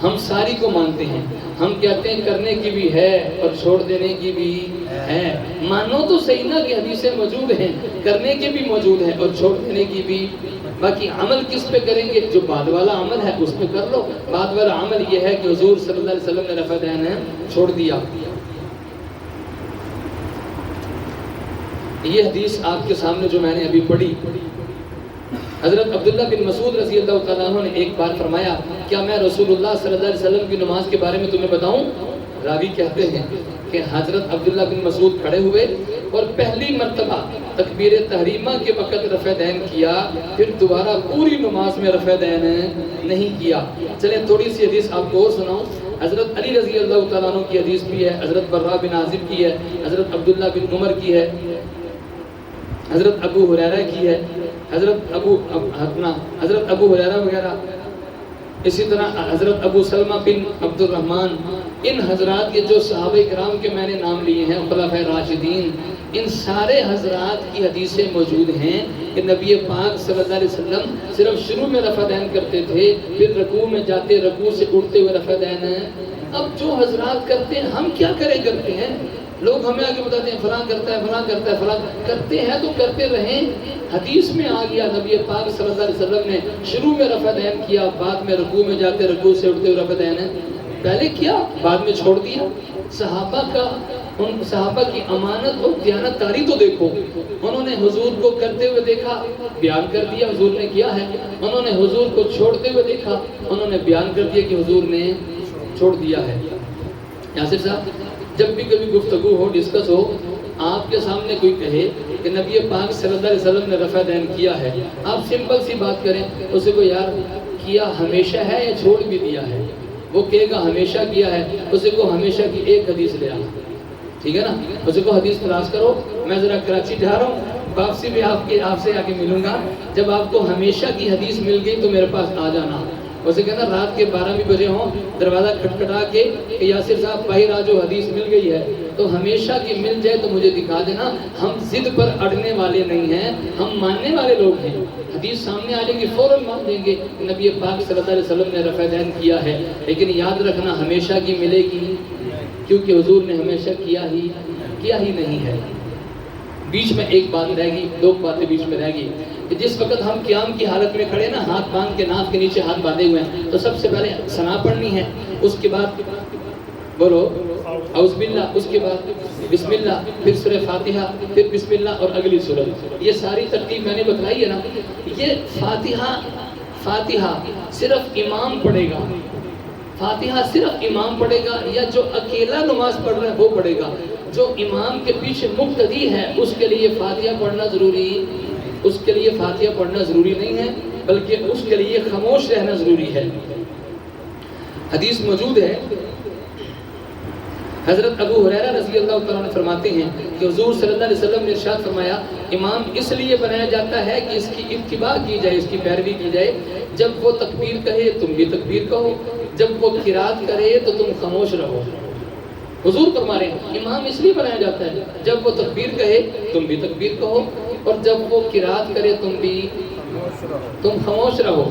ہم ساری کو مانتے ہیں. ہم کہتے ہیں کرنے کی بھی ہے اور چھوڑ دینے کی بھی ہے. مانو تو صحیح نا کہ حدیثیں موجود ہیں، کرنے کی بھی موجود ہے اور چھوڑ دینے کی بھی. باقی عمل کس پہ کریں گے؟ جو بعد والا عمل ہے اس پہ کر لو. بعد والا عمل یہ ہے کہ حضور صلی اللہ علیہ وسلم نے رفع دین چھوڑ دیا. یہ حدیث آپ کے سامنے جو میں نے ابھی پڑھی، حضرت عبداللہ بن مسعود رضی اللہ تعالیٰ عنہ نے ایک بار فرمایا، کیا میں رسول اللہ صلی اللہ علیہ وسلم کی نماز کے بارے میں تمہیں بتاؤں؟ راوی کہتے ہیں کہ حضرت عبداللہ بن مسعود کھڑے ہوئے اور پہلی مرتبہ تکبیر تحریمہ کے وقت رفع دین کیا، پھر دوبارہ پوری نماز میں رفع دین نہیں کیا. چلیں تھوڑی سی حدیث آپ کو اور سناؤں. حضرت علی رضی اللہ تعالیٰ عنہ کی حدیث بھی ہے، حضرت برا بن عازب کی ہے، حضرت عبداللہ بن عمر کی ہے، حضرت ابو ہریرہ کی ہے، حضرت ابو ہریرہ وغیرہ. اسی طرح حضرت ابو سلمہ بن عبد الرحمن. ان حضرات کے جو صحابہ کرام کے میں نے نام لیے ہیں خلفائے راشدین، ان سارے حضرات کی حدیثیں موجود ہیں کہ نبی پاک صلی اللہ علیہ وسلم صرف شروع میں رفع دین کرتے تھے، پھر رکوع میں جاتے، رکوع سے اٹھتے ہوئے رفع دین. اب جو حضرات کرتے ہیں ہم کیا کرتے ہیں؟ لوگ ہمیں آگے بتاتے ہیں فلاں کرتا ہے، فلاں کرتا ہے، فلاں کرتے ہیں تو کرتے رہیں. حدیث میں آ گیا نبی پاک صلی اللہ علیہ وسلم نے شروع میں رفع دین کیا، بعد میں رکوع میں جاتے، رکوع سے اٹھتے ہوئے رفع دین پہلے کیا، بعد میں چھوڑ دیا. صحابہ کی امانت اور دیانتداری تو دیکھو. انہوں نے حضور کو کرتے ہوئے دیکھا، بیان کر دیا حضور نے کیا ہے. انہوں نے حضور کو چھوڑتے ہوئے دیکھا، انہوں نے بیان کر دیا کہ حضور نے چھوڑ دیا ہے. یاسر صاحب، جب بھی کبھی گفتگو ہو، ڈسکس ہو، آپ کے سامنے کوئی کہے کہ نبی پاک صلی اللہ علیہ وسلم نے رفع دین کیا ہے، آپ سمپل سی بات کریں اسے کو، یار کیا ہمیشہ ہے یا چھوڑ بھی دیا ہے؟ وہ کہے گا ہمیشہ کیا ہے، اسے کو ہمیشہ کی ایک حدیث لے آنا. ٹھیک ہے نا؟ اسے کو حدیث تلاش کرو. میں ذرا کراچی جا رہا ہوں، واپسی بھی آپ سے آ کے ملوں گا. جب آپ کو ہمیشہ کی حدیث مل گئی تو میرے پاس آ جانا. اسے کہنا رات کے 12 بھی بجے ہوں، دروازہ کھٹکھٹا کے کہ یاسر صاحب باہر آ جو حدیث مل گئی ہے. تو ہمیشہ کی مل جائے تو مجھے دکھا دینا. ہم ضد پر اڑنے والے نہیں ہیں، ہم ماننے والے لوگ ہیں. حدیث سامنے آ جائے گی فوراً مان دیں گے کہ نبی پاک صلی اللہ علیہ وسلم نے رفع دین کیا ہے. لیکن یاد رکھنا ہمیشہ کی ملے گی، کیونکہ حضور نے ہمیشہ کیا ہی نہیں ہے. بیچ میں ایک بات رہ گئی، دو باتیں بیچ میں رہ گئی کہ جس وقت ہم قیام کی حالت میں کھڑے نا، ہاتھ باندھ کے ناف کے نیچے ہاتھ باندھے ہوئے ہیں، تو سب سے پہلے ثنا پڑھنی ہے. اس کے بعد بولو اعوذ باللہ، اس کے بعد بسم اللہ، پھر سورہ فاتحہ، پھر بسم اللہ اور اگلی سورت. یہ ساری ترتیب میں نے بتلائی ہے نا. یہ فاتحہ صرف امام پڑھے گا. فاتحہ صرف امام پڑھے گا، یا جو اکیلا نماز پڑھ رہا ہے وہ پڑھے گا. جو امام کے پیچھے مقتدی ہے اس کے لیے فاتحہ پڑھنا ضروری نہیں ہے، بلکہ اس کے لیے خاموش رہنا ضروری ہے. حدیث موجود ہے، حضرت ابو ہریرہ رضی اللہ تعالیٰ عنہ فرماتے ہیں کہ حضور صلی اللہ علیہ وسلم نے ارشاد فرمایا، امام اس لیے بنایا جاتا ہے کہ اس کی اتباع کی جائے، اس کی پیروی کی جائے. جب وہ تکبیر کہے تم بھی تکبیر کہو، جب وہ قرات کرے تو تم خاموش رہو. حضور فرما رہے ہیں امام اس لیے بنایا جاتا ہے، جب وہ تکبیر کہے تم بھی تکبیر کہو، اور جب وہ قرات کرے تم خاموش رہو.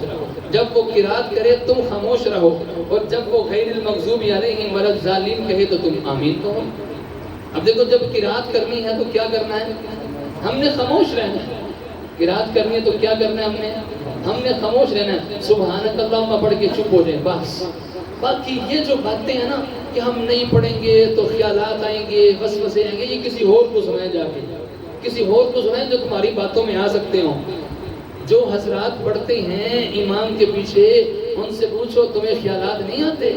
جب وہ قرات کرے تم خاموش رہو، اور جب وہ غیر المغضوب علیہم ولا الضالین کہے تو تم آمین کہو. اب دیکھو، جب قرات کرنی ہے تو کیا کرنا ہے؟ ہم نے خاموش رہنا ہے. قرات کرنی ہے تو کیا کرنا ہے؟ ہم نے خاموش رہنا ہے. سبحانک اللہم پڑھ کے چپ ہو جائیں بس. باقی یہ جو باتیں ہیں نا کہ ہم نہیں پڑھیں گے تو خیالات آئیں گے، وسوسے آئیں گے، یہ کسی اور کو سنائیں، جا کے کسی اور کو سنائیں جو تمہاری باتوں میں آ سکتے ہوں. جو حضرات پڑھتے ہیں امام کے پیچھے، ان سے پوچھو تمہیں خیالات نہیں آتے؟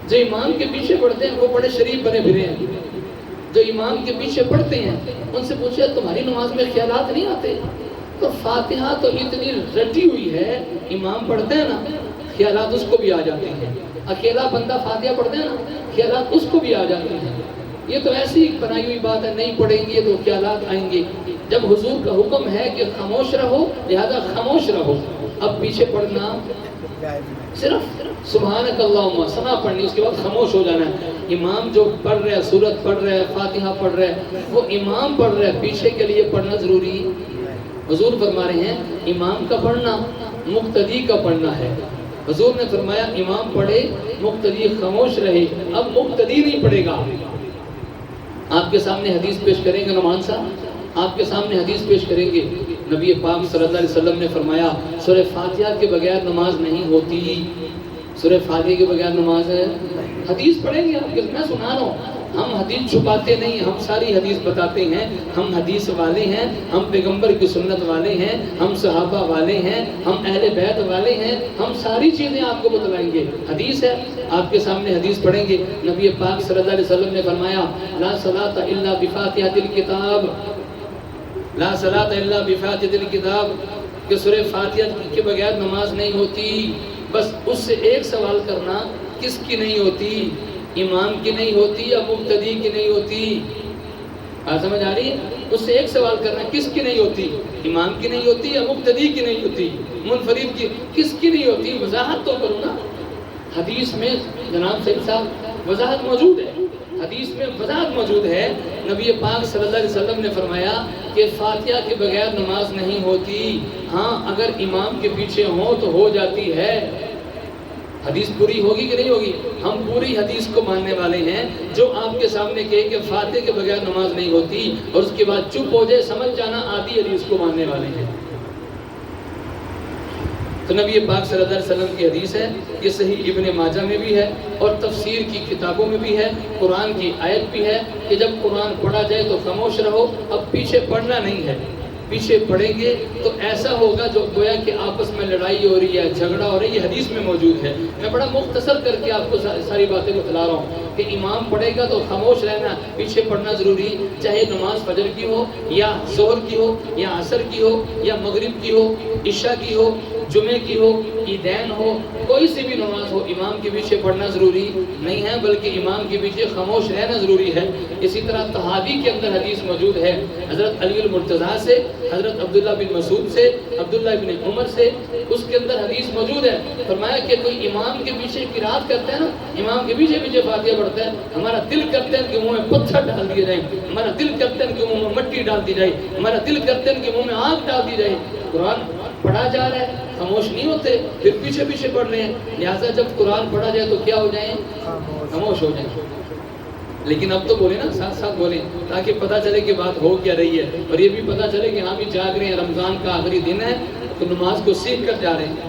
جو امام کے پیچھے پڑھتے ہیں وہ بڑے شریف بنے پھرے ہیں. جو امام کے پیچھے پڑھتے ہیں ان سے پوچھے تمہاری نماز میں خیالات نہیں آتے؟ تو فاتحہ تو اتنی رٹی ہوئی ہے، امام پڑھتے ہیں نا خیالات اس کو بھی آ جاتے ہیں، اکیلا بندہ فاتحہ پڑھتے ہیں نا خیالات اس کو بھی آ جاتے ہیں۔ یہ تو ایسی بنائی ہوئی بات ہے، نہیں پڑھیں گے تو خیالات آئیں گے۔ جب حضور کا حکم ہے کہ خاموش رہو لہذا خاموش رہو، اب پیچھے پڑھنا صرف سبحانک اللہم ثنا پڑھنی، اس کے بعد خاموش ہو جانا ہے۔ امام جو پڑھ رہا ہے، سورت پڑھ رہا ہے، فاتحہ پڑھ رہا ہے، وہ امام پڑھ رہا ہے، پیچھے کے لیے پڑھنا ضروری۔ حضور فرما رہے ہیں امام کا پڑھنا مقتدی کا پڑھنا ہے۔ حضور نے فرمایا امام پڑھے مقتدی خاموش رہے، اب مقتدی نہیں پڑھے گا۔ آپ کے سامنے حدیث پیش کریں گے نعمان صاحب، آپ کے سامنے حدیث پیش کریں گے، نبی پاک صلی اللہ علیہ وسلم نے فرمایا سورہ فاتحہ کے بغیر نماز نہیں ہوتی، سورہ فاتحہ کے بغیر نماز ہے۔ حدیث پڑھیں گے آپ کے، میں سنا رہا ہوں، ہم حدیث چھپاتے نہیں، ہم ساری حدیث بتاتے ہیں، ہم حدیث والے ہیں، ہم پیغمبر کی سنت والے ہیں، ہم صحابہ والے ہیں، ہم اہل بیت والے ہیں، ہم ساری چیزیں آپ کو بتلائیں گے۔ حدیث ہے، آپ کے سامنے حدیث پڑھیں گے، نبی پاک صلی اللہ علیہ وسلم نے فرمایا لا صلاۃ الا بفاتحۃ الکتاب، لا صلاۃ الا بفاتحۃ الکتاب، کہ سورہ فاتحہ کے بغیر نماز نہیں ہوتی۔ بس اس سے ایک سوال کرنا، کس کی نہیں ہوتی؟ امام کی نہیں ہوتی یا مقتدی کی نہیں ہوتی؟ آپ سمجھ آ رہی ہے؟ اس سے ایک سوال کرنا، کس کی نہیں ہوتی؟ امام کی نہیں ہوتی یا مقتدی کی نہیں ہوتی؟ منفرد کی کس کی نہیں ہوتی؟ وضاحت تو کرو نا۔ حدیث میں جناب سید صاحب وضاحت موجود ہے، حدیث میں وضاحت موجود ہے۔ نبی پاک صلی اللہ علیہ وسلم نے فرمایا کہ فاتحہ کے بغیر نماز نہیں ہوتی، ہاں اگر امام کے پیچھے ہوں تو ہو جاتی ہے۔ حدیث پوری ہوگی کہ نہیں ہوگی؟ ہم پوری حدیث کو ماننے والے ہیں۔ جو آپ کے سامنے کہے کہ فاتحہ کے بغیر نماز نہیں ہوتی اور اس کے بعد چپ ہو جائے، سمجھ جانا آدھی حدیث کو ماننے والے ہیں۔ تو نبی پاک صلی اللہ علیہ وسلم کی حدیث ہے، یہ صحیح ابن ماجہ میں بھی ہے اور تفسیر کی کتابوں میں بھی ہے، قرآن کی آیت بھی ہے کہ جب قرآن پڑھا جائے تو خاموش رہو، اب پیچھے پڑھنا نہیں ہے۔ پیچھے پڑھیں گے تو ایسا ہوگا جو گویا کہ آپس میں لڑائی ہو رہی ہے، جھگڑا ہو رہا ہے، یہ حدیث میں موجود ہے۔ میں بڑا مختصر کر کے آپ کو ساری باتیں بتلا رہا ہوں کہ امام پڑھے گا تو خاموش رہنا، پیچھے پڑھنا ضروری، چاہے نماز فجر کی ہو یا ظہر کی ہو یا عصر کی ہو یا مغرب کی ہو، عشاء کی ہو، جمعے کی ہو، عیدین ہو، کوئی سی بھی نماز ہو، امام کے پیچھے پڑھنا ضروری نہیں ہے بلکہ امام کے پیچھے خاموش رہنا ضروری ہے۔ اسی طرح تحاوی کے اندر حدیث موجود ہے، حضرت علی المرتضیٰ سے، حضرت عبداللہ بن مسعود سے، عبداللہ بن عمر سے، اس کے اندر حدیث موجود ہے۔ فرمایا کہ کوئی امام کے پیچھے قرات کرتا ہے نا، امام کے پیچھے پیچھے فاتحہ پڑھتا ہے، ہمارا دل کرتا ہے کہ منہ میں پتھر ڈال دیے جائیں، ہمارا دل کرتا ہے کہ منہ میں مٹی ڈال دی جائے، ہمارا دل کرتا ہے کہ منہ میں آگ ڈال دی جائے۔ قرآن پڑھا جا رہا ہے، خاموش نہیں ہوتے، پھر پیچھے پیچھے پڑھ رہے ہیں، لہٰذا جب قرآن پڑھا جائے تو کیا ہو جائیں؟ خاموش ہو جائیں۔ لیکن اب تو بولے نا، ساتھ ساتھ بولیں تاکہ پتہ چلے کہ بات ہو کیا رہی ہے، اور یہ بھی پتہ چلے کہ ہاں بھی جاگ رہے ہیں، رمضان کا آخری دن ہے تو نماز کو سیکھ کر جا رہے ہیں۔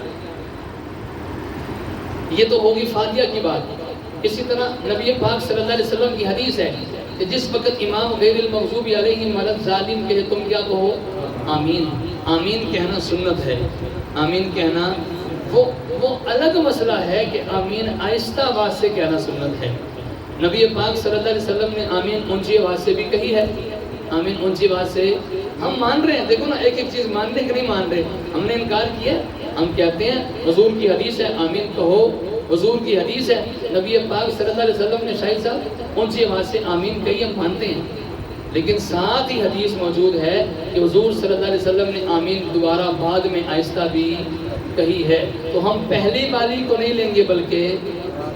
یہ تو ہوگی فاتحہ کی بات۔ اسی طرح نبی پاک صلی اللہ علیہ وسلم کی حدیث ہے کہ جس وقت امام غیر المغضوب علیہم ولا الضالین کہے تم کیا کہو؟ آمین۔ آمین کہنا سنت ہے، آمین کہنا وہ الگ مسئلہ ہے کہ آمین آہستہ آواز سے کہنا سنت ہے۔ نبی پاک صلی اللہ علیہ وسلم نے آمین اونچی آواز سے بھی کہی ہے، آمین اونچی آواز سے ہم مان رہے ہیں۔ دیکھو نا، ایک ایک چیز ماننے کہ نہیں مان رہے، ہم نے انکار کیا، ہم کہتے ہیں حضور کی حدیث ہے آمین کہو، حضور کی حدیث ہے، نبی پاک صلی اللہ علیہ وسلم نے شاہد صاحب اونچی آواز سے آمین کہی، ہم مانتے ہیں۔ لیکن ساتھ ہی حدیث موجود ہے کہ حضور صلی اللہ علیہ وسلم نے آمین دوبارہ بعد میں آہستہ بھی کہی ہے، تو ہم پہلی والی کو نہیں لیں گے بلکہ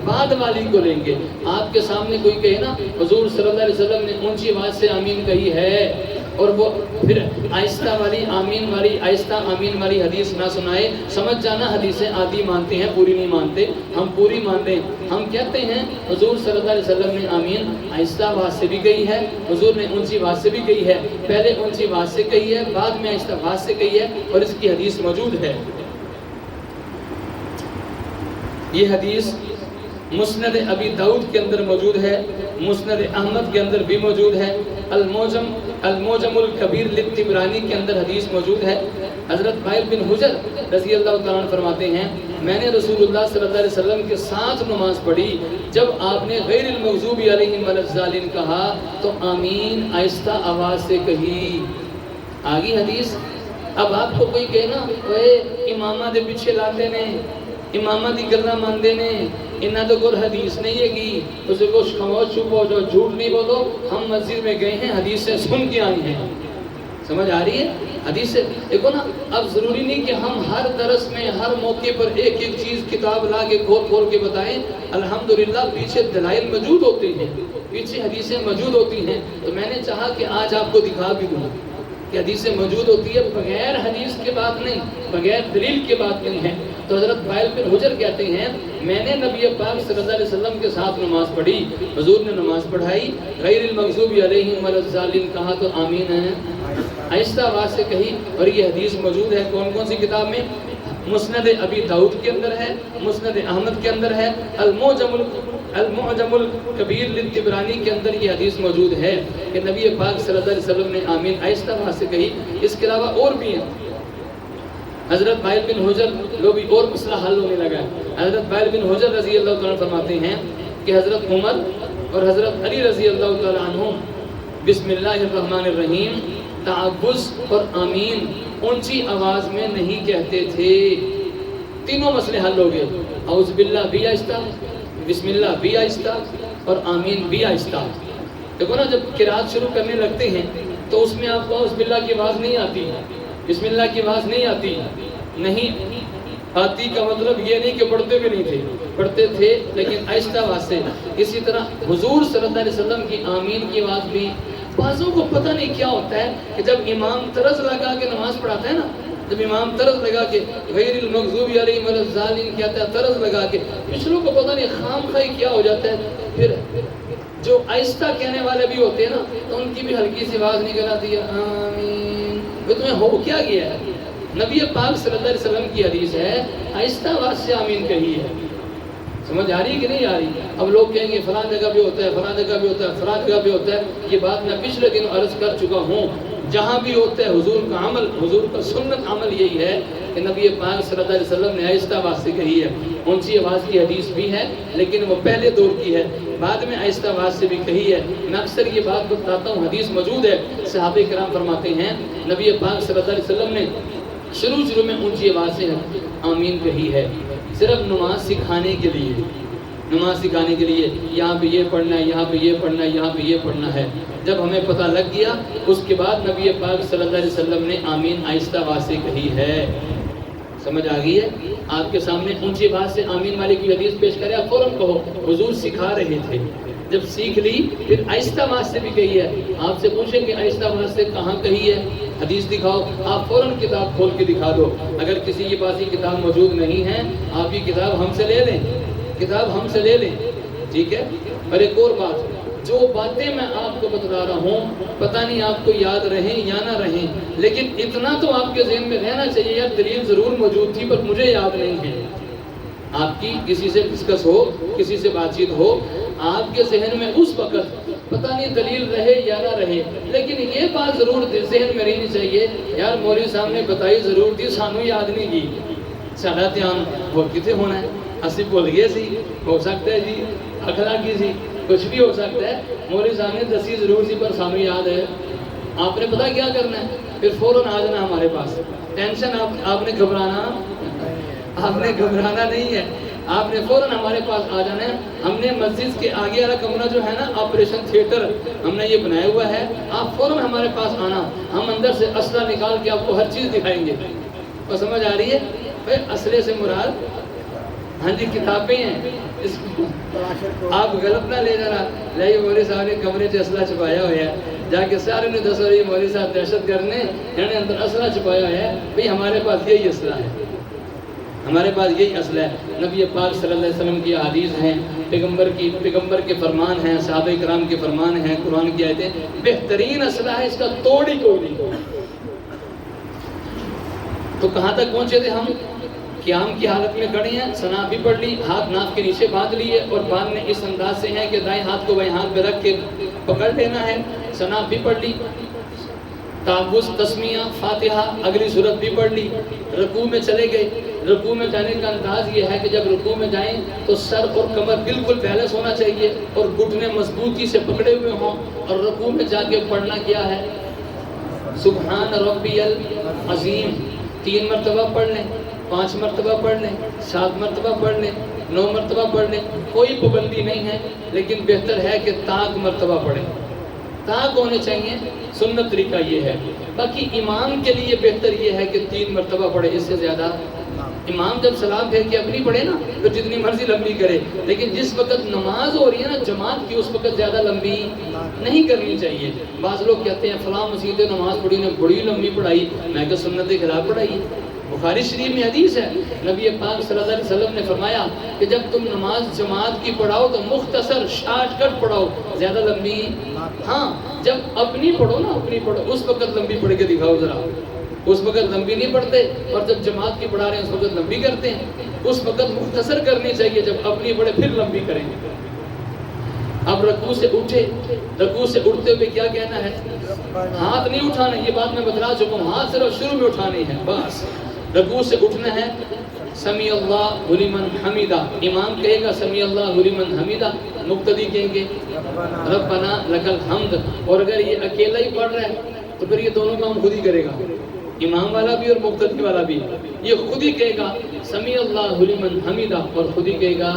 بعد والی کو لیں گے۔ آپ کے سامنے کوئی کہے نا حضور صلی اللہ علیہ وسلم نے اونچی آواز سے آمین کہی ہے، اور وہ پھر آہستہ والی آمین والی، آہستہ آمین والی حدیث نہ سنائے، سمجھ جانا حدیثیں آدھی مانتے ہیں، پوری نہیں مانتے۔ ہم پوری مانتے ہیں، ہم کہتے ہیں حضور صلی اللہ علیہ وسلم نے آمین آہستہ آواز سے بھی کہی ہے، حضور نے اونچی آواز سے بھی کہی ہے، پہلے اونچی آواز سے کہی ہے، بعد میں آہستہ آواز سے کہی ہے، اور اس کی حدیث موجود ہے۔ یہ حدیث مسند ابی داؤد کے اندر موجود ہے، مسند احمد کے اندر بھی موجود ہے، الموجم الکبیر للطبرانی کے اندر حدیث موجود ہے۔ حضرت وائل بن حجر رضی اللہ تعالیٰ عنہ فرماتے ہیں میں نے رسول اللہ صلی اللہ علیہ وسلم کے ساتھ نماز پڑھی، جب آپ نے غیر المغضوب علیہم ولا الضالین کہا تو آمین آہستہ آواز سے کہی۔ آگی حدیث۔ اب آپ کو کوئی کہنا اے امامہ دے پیچھے لاتے نے، امامہ دی گلہ ماندے نے، انہاں تو کوئی حدیث نہیں ہے گی، اسے کو خاموش چپ ہو جاؤ، جھوٹ نہیں بولو، ہم مسجد میں گئے ہیں، حدیثیں سن کے آئی ہیں۔ سمجھ آ رہی ہے حدیث سے؟ دیکھو نا، اب ضروری نہیں کہ ہم ہر درس میں ہر موقع پر ایک ایک چیز کتاب لا کے کھول کھول کے بتائیں۔ الحمدللہ پیچھے دلائل موجود ہوتے ہیں، پیچھے حدیثیں موجود ہوتی ہیں، تو میں نے چاہا کہ آج آپ کو دکھا بھی دوں کہ حدیثیں موجود ہوتی ہے، بغیر حدیث کے بات نہیں، بغیر دلیل کے بات نہیں ہے۔ تو حضرت وائل بن حجر کہتے ہیں میں نے نبی پاک صلی اللہ علیہ وسلم کے ساتھ نماز پڑھی، حضور نے نماز پڑھائی، غیر المغضوب علیہم ولا الضالین کہا تو آمین ہے آہستہ آواز سے کہی، اور یہ حدیث موجود ہے کون کون سی کتاب میں؟ مسند ابی داؤد کے اندر ہے، مسند احمد کے اندر ہے، المعجم الکبیر للطبرانی کے اندر یہ حدیث موجود ہے کہ نبی پاک صلی اللہ علیہ وسلم نے آمین آہستہ آواز سے کہی۔ اس کے علاوہ اور بھی ہیں۔ حضرت وائل بن حجر لو بھی اور مسئلہ حل ہونے لگا ہے۔ حضرت وائل بن حجر رضی اللہ تعالیٰ فرماتے ہیں کہ حضرت عمر اور حضرت علی رضی اللہ تعالیٰ عنہ بسم اللہ الرحمن الرحیم تعوذ اور آمین اونچی آواز میں نہیں کہتے تھے۔ تینوں مسئلے حل ہو گئے، اعوذ باللہ بھی آہستہ، بسم اللہ بھی آہستہ اور آمین بھی آہستہ۔ دیکھو نا، جب قرات شروع کرنے لگتے ہیں تو اس میں آپ کو اعوذ باللہ کی آواز نہیں آتی، بسم اللہ کی آواز نہیں آتی، نہیں آتی کا مطلب یہ نہیں کہ پڑھتے بھی نہیں تھے، پڑھتے تھے لیکن آہستہ آواز سے۔ اسی طرح حضور صلی اللہ علیہ وسلم کی آمین کی آواز بھی، بعضوں کو پتہ نہیں کیا ہوتا ہے کہ جب امام طرز لگا کے نماز پڑھاتا ہے نا، جب امام طرز لگا کے غیر المغضوب علیہم ولا الضالین کہتا ہے، طرز لگا کے، پچھلوں کو پتہ نہیں خام خواہی کیا ہو جاتا ہے۔ پھر جو آہستہ کہنے والے بھی ہوتے ہیں نا، تو ان کی بھی ہلکی سی آواز نکل آتی ہے، آمین۔ وہ تمہیں ہو کیا گیا ہے؟ نبی پاک صلی اللہ علیہ وسلم کی حدیث ہے آہستہ آواز سے آمین کہی ہے۔ سمجھ آ رہی ہے کہ نہیں آ رہی؟ اب لوگ کہیں گے فلاں جگہ بھی ہوتا ہے، فلاں جگہ بھی ہوتا ہے، فلاں جگہ بھی ہوتا ہے۔ یہ بات میں پچھلے دن عرض کر چکا ہوں، جہاں بھی ہوتا ہے حضور کا عمل، حضور کا سنت عمل یہی ہے کہ نبی پاک صلی اللہ علیہ وسلم نے آہستہ آواز سے کہی ہے۔ اونچی آواز کی حدیث بھی ہے لیکن وہ پہلے دور کی ہے، بعد میں آہستہ آواز سے بھی کہی ہے۔ میں اکثر یہ بات بتاتا ہوں، حدیث موجود ہے، صحابہ کرام فرماتے ہیں نبی پاک صلی اللہ علیہ وسلم نے شروع میں اونچی آواز سے آمین کہی ہے، صرف نماز سکھانے کے لیے، نماز سکھانے کے لیے یہاں پہ یہ پڑھنا ہے، یہاں پہ یہ پڑھنا ہے، یہاں پہ یہ پڑھنا ہے۔ جب ہمیں پتہ لگ گیا اس کے بعد نبی پاک صلی اللہ علیہ وسلم نے آمین آہستہ آواز سے کہی ہے۔ سمجھ آ گئی ہے؟ آپ کے سامنے اونچی آواز سے آمین والی کی حدیث پیش کرے، آپ فوراً کہو، حضور سکھا رہے تھے۔ جب سیکھ لی پھر آہستہ آواز سے بھی کہی ہے۔ آپ سے پوچھیں کہ آہستہ آواز سے کہاں کہی ہے، حدیث دکھاؤ، آپ فوراً کتاب کھول کے دکھا دو۔ اگر کسی کے پاس یہ کتاب موجود نہیں ہے، آپ یہ کتاب ہم سے لے لیں، کتاب ہم سے لے لیں، ٹھیک ہے؟ اور ایک اور بات، جو باتیں میں آپ کو بتا رہا ہوں پتہ نہیں آپ کو یاد رہیں یا نہ رہیں، لیکن اتنا تو آپ کے ذہن میں رہنا چاہیے یار دلیل ضرور موجود تھی پر مجھے یاد نہیں ہے۔ آپ کی کسی سے ڈسکس ہو، کسی سے بات چیت ہو، آپ کے ذہن میں اس وقت پتہ نہیں دلیل رہے یا نہ رہے، لیکن یہ بات ضرور ذہن میں رہنی چاہیے یار مولوی صاحب نے بتائی ضرور تھی، سانو یاد نہیں کی، ساڈا دھیان ہور کتے ہونا ہے، اسی بھول گئے سی، ہو سکتا ہے جی اخلاقی سی، کچھ بھی ہو سکتا ہے، مولوی صاحب نے دسی ضرور سی پر سانو یاد ہے۔ آپ نے پتہ کیا کرنا ہے، پھر فوراً آ جانا ہمارے پاس، ٹینشن آپ نے گھبرانا نہیں ہے، آپ نے فوراً ہمارے پاس آ جانا ہے۔ ہم نے مسجد کے آگے والا کمرہ جو ہے نا آپریشن تھیٹر ہم نے یہ بنایا ہوا ہے، آپ فوراً ہمارے پاس آنا، ہم اندر سے اسلحہ نکال کے آپ کو ہر چیز دکھائیں گے۔ اور سمجھ آ رہی ہے؟ پھر اسلحے سے مراد ہاں جی کتابیں ہیں، اس آپ غلط نہ لے جانا، لے مولوی صاحب نے کمرے سے اسلحہ چھپایا ہوا ہے، جا کے سارے نے دسو یہ مولوی صاحب دہشت کرنے یعنی اندر اسلحہ چھپایا ہوا ہے، بھئی ہمارے پاس یہی اسلحہ ہے، ہمارے پاس یہی اسلحہ ہے۔ نبی پاک صلی اللہ علیہ وسلم کی احادیث ہیں، پیغمبر کے فرمان ہیں، صحابہ کرام کے فرمان ہیں، قرآن کی آیتیں، بہترین اسلحہ ہے، اس کا توڑ ہی کوئی نہیں۔ تو کہاں تک پہنچے تھے ہم؟ قیام کی حالت میں کھڑے ہیں، ثنا بھی پڑھ لی، ہاتھ ناف کے نیچے باندھ لیے، اور باندھنے اس انداز سے ہیں کہ دائیں ہاتھ کو بائیں ہاتھ پہ رکھ کے پکڑ لینا ہے، ثنا بھی پڑھ لی، تعوذ، تسمیہ، فاتحہ، اگلی صورت بھی پڑھ لی، رکوع میں چلے گئے، رکوع میں جانے کا انداز یہ ہے کہ جب رکوع میں جائیں تو سر اور کمر بالکل بیلنس ہونا چاہیے اور گھٹنے مضبوطی سے پکڑے ہوئے ہوں، اور رکوع میں جا کے پڑھنا کیا ہے؟ سبحان ربی العظیم 3 مرتبہ پڑھ لیں، 5 مرتبہ پڑھ لیں، 7 مرتبہ پڑھ لیں، 9 مرتبہ پڑھ لیں، کوئی پابندی نہیں ہے، لیکن بہتر ہے کہ تاک مرتبہ پڑھیں، تاک ہونے چاہیے، سنت طریقہ یہ ہے۔ باقی امام کے لیے بہتر یہ ہے کہ 3 مرتبہ پڑھے، اس سے زیادہ امام جب سلام پھیر کے اپنی پڑھے نا تو جتنی مرضی لمبی کرے، لیکن جس وقت نماز ہو رہی ہے نا جماعت کی، اس وقت زیادہ لمبی نہیں کرنی چاہیے۔ بعض لوگ کہتے ہیں فلاں مسجد نماز پڑھی نے بڑی لمبی پڑھائی، میں کہ سنت کے خلاف پڑھائی۔ بخاری شریف میں حدیث ہے، نبی پاک صلی اللہ علیہ وسلم نے فرمایا کہ جب تم نماز جماعت کی پڑھاؤ تو مختصر شارٹ کٹ پڑھاؤ، زیادہ لمبی ہاں جب اپنی پڑھو نا، اپنی پڑھو اس وقت لمبی پڑھ کے دکھاؤ ذرا، اس وقت لمبی نہیں پڑھتے، اور جب جماعت کی پڑھا رہے ہیں اس وقت لمبی کرتے ہیں، اس وقت مختصر کرنی چاہیے، جب اپنی پڑھے پھر لمبی کریں گے۔ اب رکوع سے اٹھے، رکوع سے اٹھتے ہوئے کیا کہنا ہے؟ ہاتھ نہیں اٹھانا، یہ بات میں بتلا چکا ہوں، ہاتھ صرف شروع میں اٹھانے ہیں بس۔ رکوع سے اٹھنا ہے، سمیع اللہ لمن حمیدہ، امام کہے گا سمیع اللہ لمن حمیدہ، مقتدی کہیں گے ربنا لک الحمد، اور اگر یہ اکیلا ہی پڑھ رہا ہے تو پھر یہ دونوں کام خود ہی کرے گا، امام والا بھی اور مقتدی والا بھی، یہ خود ہی کہے گا سمیع اللہ لمن حمیدہ اور خود ہی کہے گا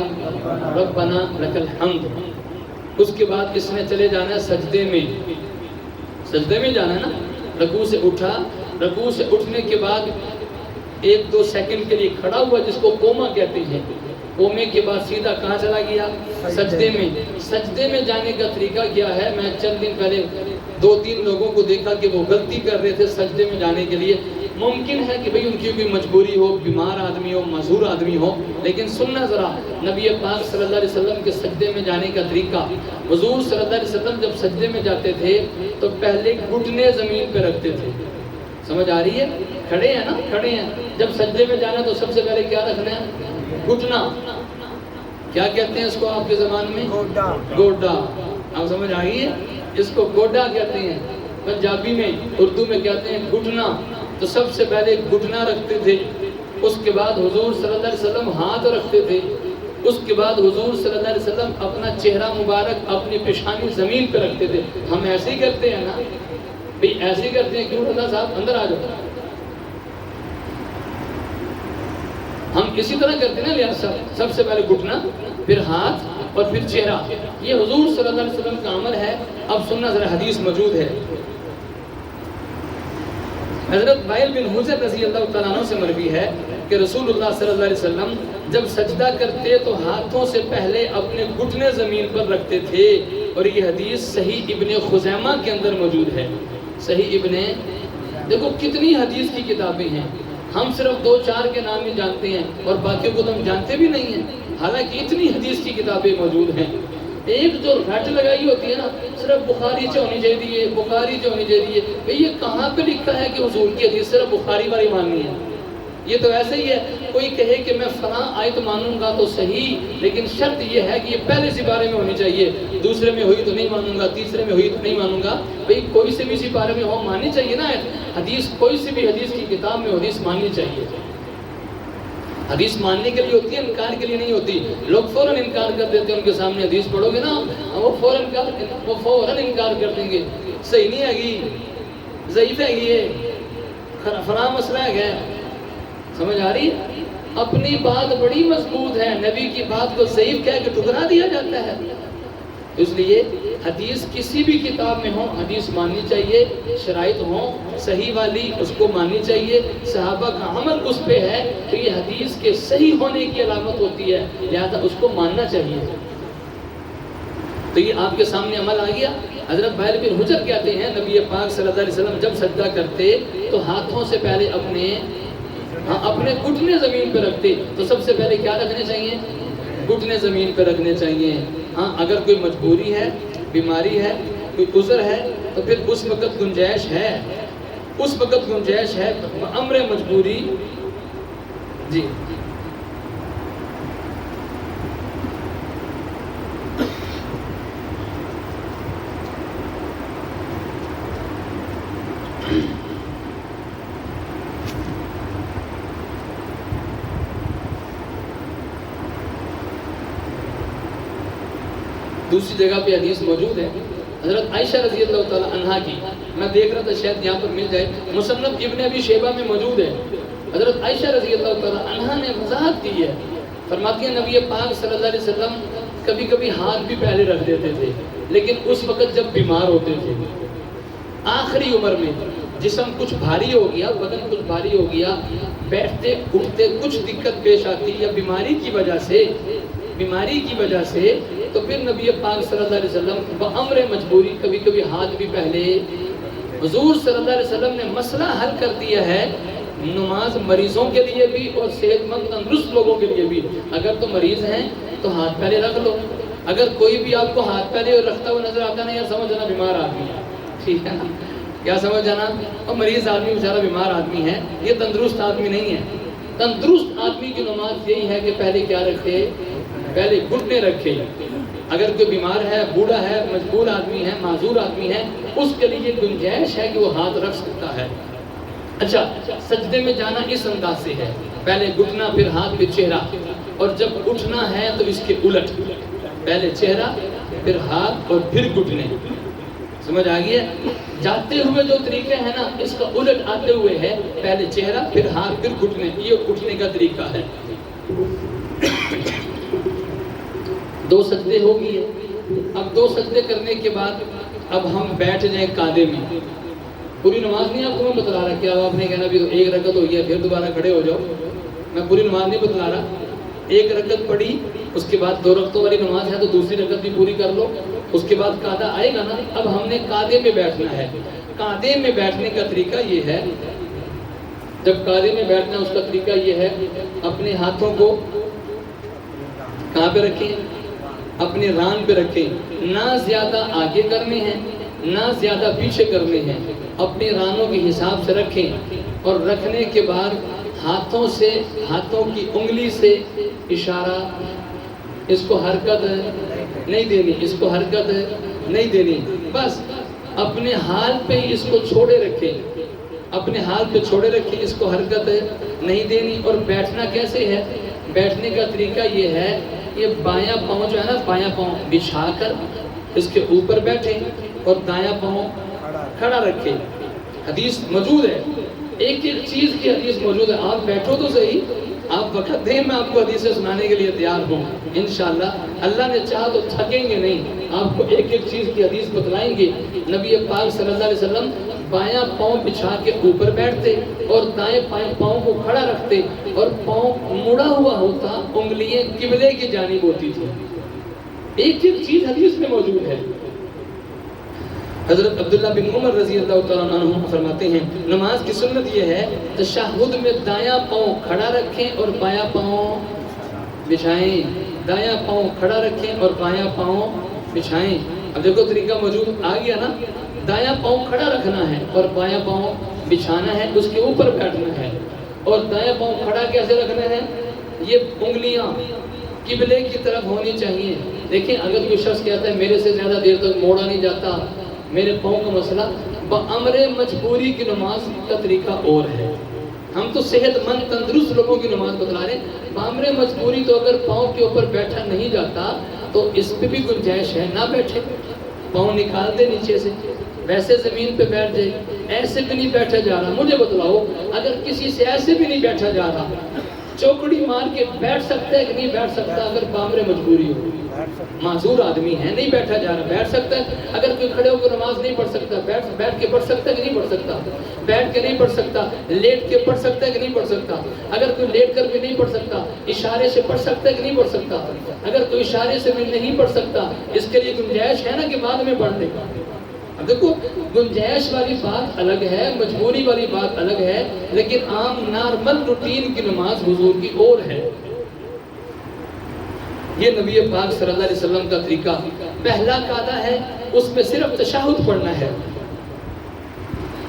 ربنا لک الحمد۔ اس کے بعد اس نے چلے جانا ہے سجدے میں، سجدے میں جانا ہے نا، رکوع سے اٹھا، رکوع سے اٹھنے کے بعد 1-2 سیکنڈ کے لیے کھڑا ہوا، جس کو قوما کہتے ہیں، قومے کے بعد سیدھا کہاں چلا گیا؟ سجدے میں۔ سجدے میں جانے کا طریقہ کیا ہے؟ میں چند دن پہلے 2-3 لوگوں کو دیکھا کہ وہ غلطی کر رہے تھے سجدے میں جانے کے لیے۔ ممکن ہے کہ بھئی ان کی کوئی مجبوری ہو، بیمار آدمی ہو، معذور آدمی ہو، لیکن سننا ذرا نبی پاک صلی اللہ علیہ وسلم کے سجدے میں جانے کا طریقہ۔ حضور صلی اللہ علیہ وسلم جب سجدے میں جاتے تھے تو پہلے گھٹنے زمین پہ رکھتے تھے، سمجھ آ رہی ہے؟ کھڑے ہیں نا، کھڑے ہیں، جب سجدے میں جانا تو سب سے پہلے کیا رکھنا ہے؟ گھٹنا۔ کیا کہتے ہیں اس کو آپ کے زبان میں؟ گوڈا۔ آپ سمجھ آئی ہے؟ اس کو گوڈا کہتے ہیں، پنجابی میں، اردو میں کہتے ہیں گھٹنا۔ تو سب سے پہلے گھٹنا رکھتے تھے، اس کے بعد حضور صلی اللہ علیہ وسلم ہاتھ رکھتے تھے، اس کے بعد حضور صلی اللہ علیہ وسلم اپنا چہرہ مبارک اپنی پیشانی زمین پہ رکھتے تھے۔ ہم ایسے ہی کرتے ہیں نا بھئی، ایسے ہی کرتے ہیں، کیوں رضا صاحب اندر آ جاؤ، ہم اسی طرح کرتے ہیں نا لحاظ صاحب، سب سے پہلے گھٹنا، پھر ہاتھ اور پھر چہرہ، یہ حضور صلی اللہ علیہ وسلم کا عمل ہے۔ اب سننا ذرا، حدیث موجود ہے، حضرت وائل بن حجر رضی اللہ تعالیٰ عنہ سے مروی ہے کہ رسول اللہ صلی اللہ علیہ وسلم جب سجدہ کرتے تو ہاتھوں سے پہلے اپنے گھٹنے زمین پر رکھتے تھے، اور یہ حدیث صحیح ابن خزیمہ کے اندر موجود ہے۔ صحیح ابن، دیکھو کتنی حدیث کی کتابیں ہیں، ہم صرف 2-4 کے نام ہی جانتے ہیں اور باقیوں کو تو ہم جانتے بھی نہیں ہیں، حالانکہ اتنی حدیث کی کتابیں موجود ہیں۔ ایک جو رٹ لگائی ہوتی ہے نا، صرف بخاری سے ہونی چاہیے، بخاری سے ہونی چاہیے، بھئی یہ کہاں پہ لکھا ہے کہ حضور کی حدیث صرف بخاری والی ماننی ہے؟ یہ تو ایسے ہی ہے، کوئی کہے کہ میں فلاں آیت مانوں گا تو صحیح، لیکن شرط یہ ہے کہ یہ پہلے سپارے میں ہونی چاہیے، دوسرے میں ہوئی تو نہیں مانوں گا، تیسرے میں ہوئی تو نہیں مانوں گا۔ بھئی کوئی سے بھی سپارے میں ہو ماننی چاہیے نا حدیث، کوئی سے بھی حدیث کی کتاب میں حدیث ماننی چاہیے۔ حدیث ماننے کے لیے ہوتی ہے، انکار کے لیے نہیں ہوتی۔ لوگ فوراً انکار کر دیتے ہیں، ان کے سامنے حدیث پڑھو گے نا وہ فوراً انکار کر دیں گے، صحیح نہیں ہے گی، ضعیف ہے یہ، فلاں مسئلہ ہے گیا، سمجھ آ رہی ہے؟ اپنی بات بڑی مضبوط ہے، نبی کی بات کو ضعیف کہہ کے ٹھکرا دیا جاتا ہے۔ اس لیے حدیث کسی بھی کتاب میں ہو، حدیث ماننی چاہیے، شرائط ہوں صحیح والی، اس کو ماننی چاہیے، صحابہ کا عمل اس پہ ہے تو یہ حدیث کے صحیح ہونے کی علامت ہوتی ہے، لہذا اس کو ماننا چاہیے۔ تو یہ آپ کے سامنے عمل آ گیا۔ حضرت وائل بن حجر کہتے ہیں نبی پاک صلی اللہ علیہ وسلم جب سجدہ کرتے تو ہاتھوں سے پہلے اپنے گھٹنے زمین پہ رکھتے، تو سب سے پہلے کیا رکھنے چاہیے؟ گھٹنے زمین پہ رکھنے چاہیے۔ ہاں اگر کوئی مجبوری ہے، بیماری ہے، کوئی عذر ہے تو پھر اس وقت گنجائش ہے، اس وقت گنجائش ہے، امر مجبوری۔ جی دوسری جگہ پہ حدیث موجود ہے حضرت عائشہ رضی اللہ تعالیٰ عنہا کی، میں دیکھ رہا تھا شاید یہاں پر مل جائے، مصنف ابن ابی شیبہ میں موجود ہے۔ حضرت عائشہ رضی اللہ تعالیٰ عنہا نے وضاحت کی ہے، فرماتی ہیں نبی پاک صلی اللہ علیہ وسلم کبھی کبھی ہاتھ بھی پہلے رکھ دیتے تھے، لیکن اس وقت جب بیمار ہوتے تھے، آخری عمر میں جسم کچھ بھاری ہو گیا، بدن کچھ بھاری ہو گیا، بیٹھتے اٹھتے کچھ دقت پیش آتی یا بیماری کی وجہ سے تو پھر نبی پاک صلی اللہ علیہ وسلم بامر مجبوری کبھی کبھی ہاتھ بھی پہلے۔ حضور صلی اللہ علیہ وسلم نے مسئلہ حل کر دیا ہے، نماز مریضوں کے لیے بھی اور صحت مند تندرست لوگوں کے لیے بھی۔ اگر تو مریض ہیں تو ہاتھ پہلے رکھ لو، اگر کوئی بھی آپ کو ہاتھ پہلے رکھتا ہوا نظر آتا ہے یا سمجھ جانا بیمار آدمی ہے، ٹھیک ہے نا، کیا سمجھ جانا، اور مریض آدمی بیچارہ بیمار آدمی ہے، یہ تندرست آدمی نہیں ہے۔ تندرست آدمی کی نماز یہی ہے کہ پہلے کیا رکھے، پہلے گھٹنے رکھے۔ اگر کوئی بیمار ہے، بوڑھا ہے، مجبور آدمی ہے، معذور آدمی ہے، اس کے لیے گنجائش ہے کہ وہ ہاتھ رکھ سکتا ہے۔ اچھا، سجدے میں جانا اس انداز سے ہے، پہلے گھٹنا پھر ہاتھ پھر چہرہ، اور جب اٹھنا ہے تو اس کے الٹ، پہلے چہرہ پھر ہاتھ اور پھر گھٹنے۔ سمجھ آ گئی ہے؟ جاتے ہوئے جو طریقے ہیں نا، اس کا الٹ آتے ہوئے ہے، پہلے چہرہ پھر ہاتھ پھر گھٹنے، یہ اٹھنے کا طریقہ ہے۔ دو سجدے ہو گئے، اب دو سجدے کرنے کے بعد اب ہم بیٹھ جائیں قعدے میں۔ پوری نماز نہیں آپ کو میں بتلا رہا کہ اب آپ نے کہنا بھی ایک رکعت ہو گیا پھر دوبارہ کھڑے ہو جاؤ، میں پوری نماز نہیں بتلا رہا۔ ایک رکعت پڑھی، اس کے بعد دو رکعتوں والی نماز ہے تو دوسری رکعت بھی پوری کر لو، اس کے بعد قعدہ آئے گا نا، اب ہم نے قعدے میں بیٹھنا ہے۔ قعدے میں بیٹھنے کا طریقہ یہ ہے، جب قعدے میں بیٹھنا ہے اس کا طریقہ یہ ہے، اپنے ہاتھوں کو کہاں پہ رکھیں، اپنے ران پہ رکھیں، نہ زیادہ آگے کرنے ہیں نہ زیادہ پیچھے کرنے ہیں، اپنے رانوں کے حساب سے رکھیں، اور رکھنے کے بعد ہاتھوں سے، ہاتھوں کی انگلی سے اشارہ، اس کو حرکت نہیں دینی، اس کو حرکت نہیں دینی، بس اپنے حال پہ ہی اس کو چھوڑے رکھیں، اپنے حال پہ چھوڑے رکھیں، اس کو حرکت نہیں دینی۔ اور بیٹھنا کیسے ہے، بیٹھنے کا طریقہ یہ ہے، یہ بایاں پاؤں جو ہے نا، بایاں پاؤں بچھا کر اس کے اوپر بیٹھیں اور دایاں پاؤں کھڑا رکھیں۔ حدیث موجود ہے، ایک ایک چیز کی حدیث موجود ہے، آپ بیٹھو تو صحیح، آپ وقت دیں، میں آپ کو حدیثیں سنانے کے لیے تیار ہوں انشاءاللہ۔ اللہ نے چاہا تو تھکیں گے نہیں، آپ کو ایک ایک چیز کی حدیث بتلائیں گے۔ نبی پاک صلی اللہ علیہ وسلم بایاں پاؤں بچھا کے اوپر بیٹھتے اور دائیں پاؤں کو کھڑا رکھتے، اور پاؤں مڑا ہوا ہوتا، انگلیاں قبلے کی جانب ہوتی تھی۔ ایک ایک چیز حدیث میں موجود ہے۔ حضرت عبداللہ بن عمر رضی اللہ تعالیٰ عنہ فرماتے ہیں، نماز کی سنت یہ ہے تشہد میں دایاں پاؤں کھڑا رکھیں اور بایاں پاؤں بچھائیں، دایاں پاؤں کھڑا رکھیں اور بایاں پاؤں بچھائیں۔ اب دیکھو طریقہ موجود آ گیا نا، دایاں پاؤں کھڑا رکھنا ہے اور بایاں پاؤں بچھانا ہے، اس کے اوپر بیٹھنا ہے۔ اور دایاں پاؤں کھڑا کیسے رکھنا ہے، یہ انگلیاں قبلے کی طرف ہونی چاہیے۔ دیکھیں اگر کوئی شخص کہتا ہے میرے سے زیادہ دیر تک موڑا نہیں جاتا، میرے پاؤں کا مسئلہ، بامر مجبوری کی نماز کا طریقہ اور ہے۔ ہم تو صحت مند تندرست لوگوں کی نماز بتلا رہے ہیں، بامر مجبوری تو اگر پاؤں کے اوپر بیٹھا نہیں جاتا تو اس پہ بھی گنجائش ہے، نہ بیٹھے، پاؤں نکال دے نیچے سے، ویسے زمین پہ بیٹھ جائے، ایسے بھی نہیں بیٹھا جا رہا۔ مجھے بتلاؤ اگر کسی سے ایسے بھی نہیں بیٹھا جا رہا، چوکڑی مار کے بیٹھ سکتا ہے کہ نہیں بیٹھ سکتا؟ اگر بامر مجبوری ہو، معذور آدمی ہے، نہیں بیٹھا جا رہا، بیٹھ سکتا ہے۔ اگر کوئی کھڑے ہو کر نماز نہیں پڑھ سکتا، بیٹھ کے پڑھ سکتا ہے کہ نہیں پڑھ سکتا؟ بیٹھ کے نہیں پڑھ سکتا، لیٹ کے پڑھ سکتا ہے کہ نہیں پڑھ سکتا؟ اگر کوئی لیٹ کر بھی نہیں پڑھ سکتا، اشارے سے پڑھ سکتا ہے کہ نہیں پڑھ سکتا؟ اگر کوئی اشارے سے بھی نہیں پڑھ سکتا، اس کے لیے گنجائش ہے نا کہ بعد میں پڑھ لے گا۔ اب دیکھو گنجائش والی بات الگ ہے، مجبوری والی بات الگ ہے، لیکن عام نارمل روٹین کی نماز حضور کی اور ہے۔ یہ نبی پاک صلی اللہ علیہ وسلم کا طریقہ پہلا قاعدہ ہے، اس میں صرف تشہد پڑھنا ہے۔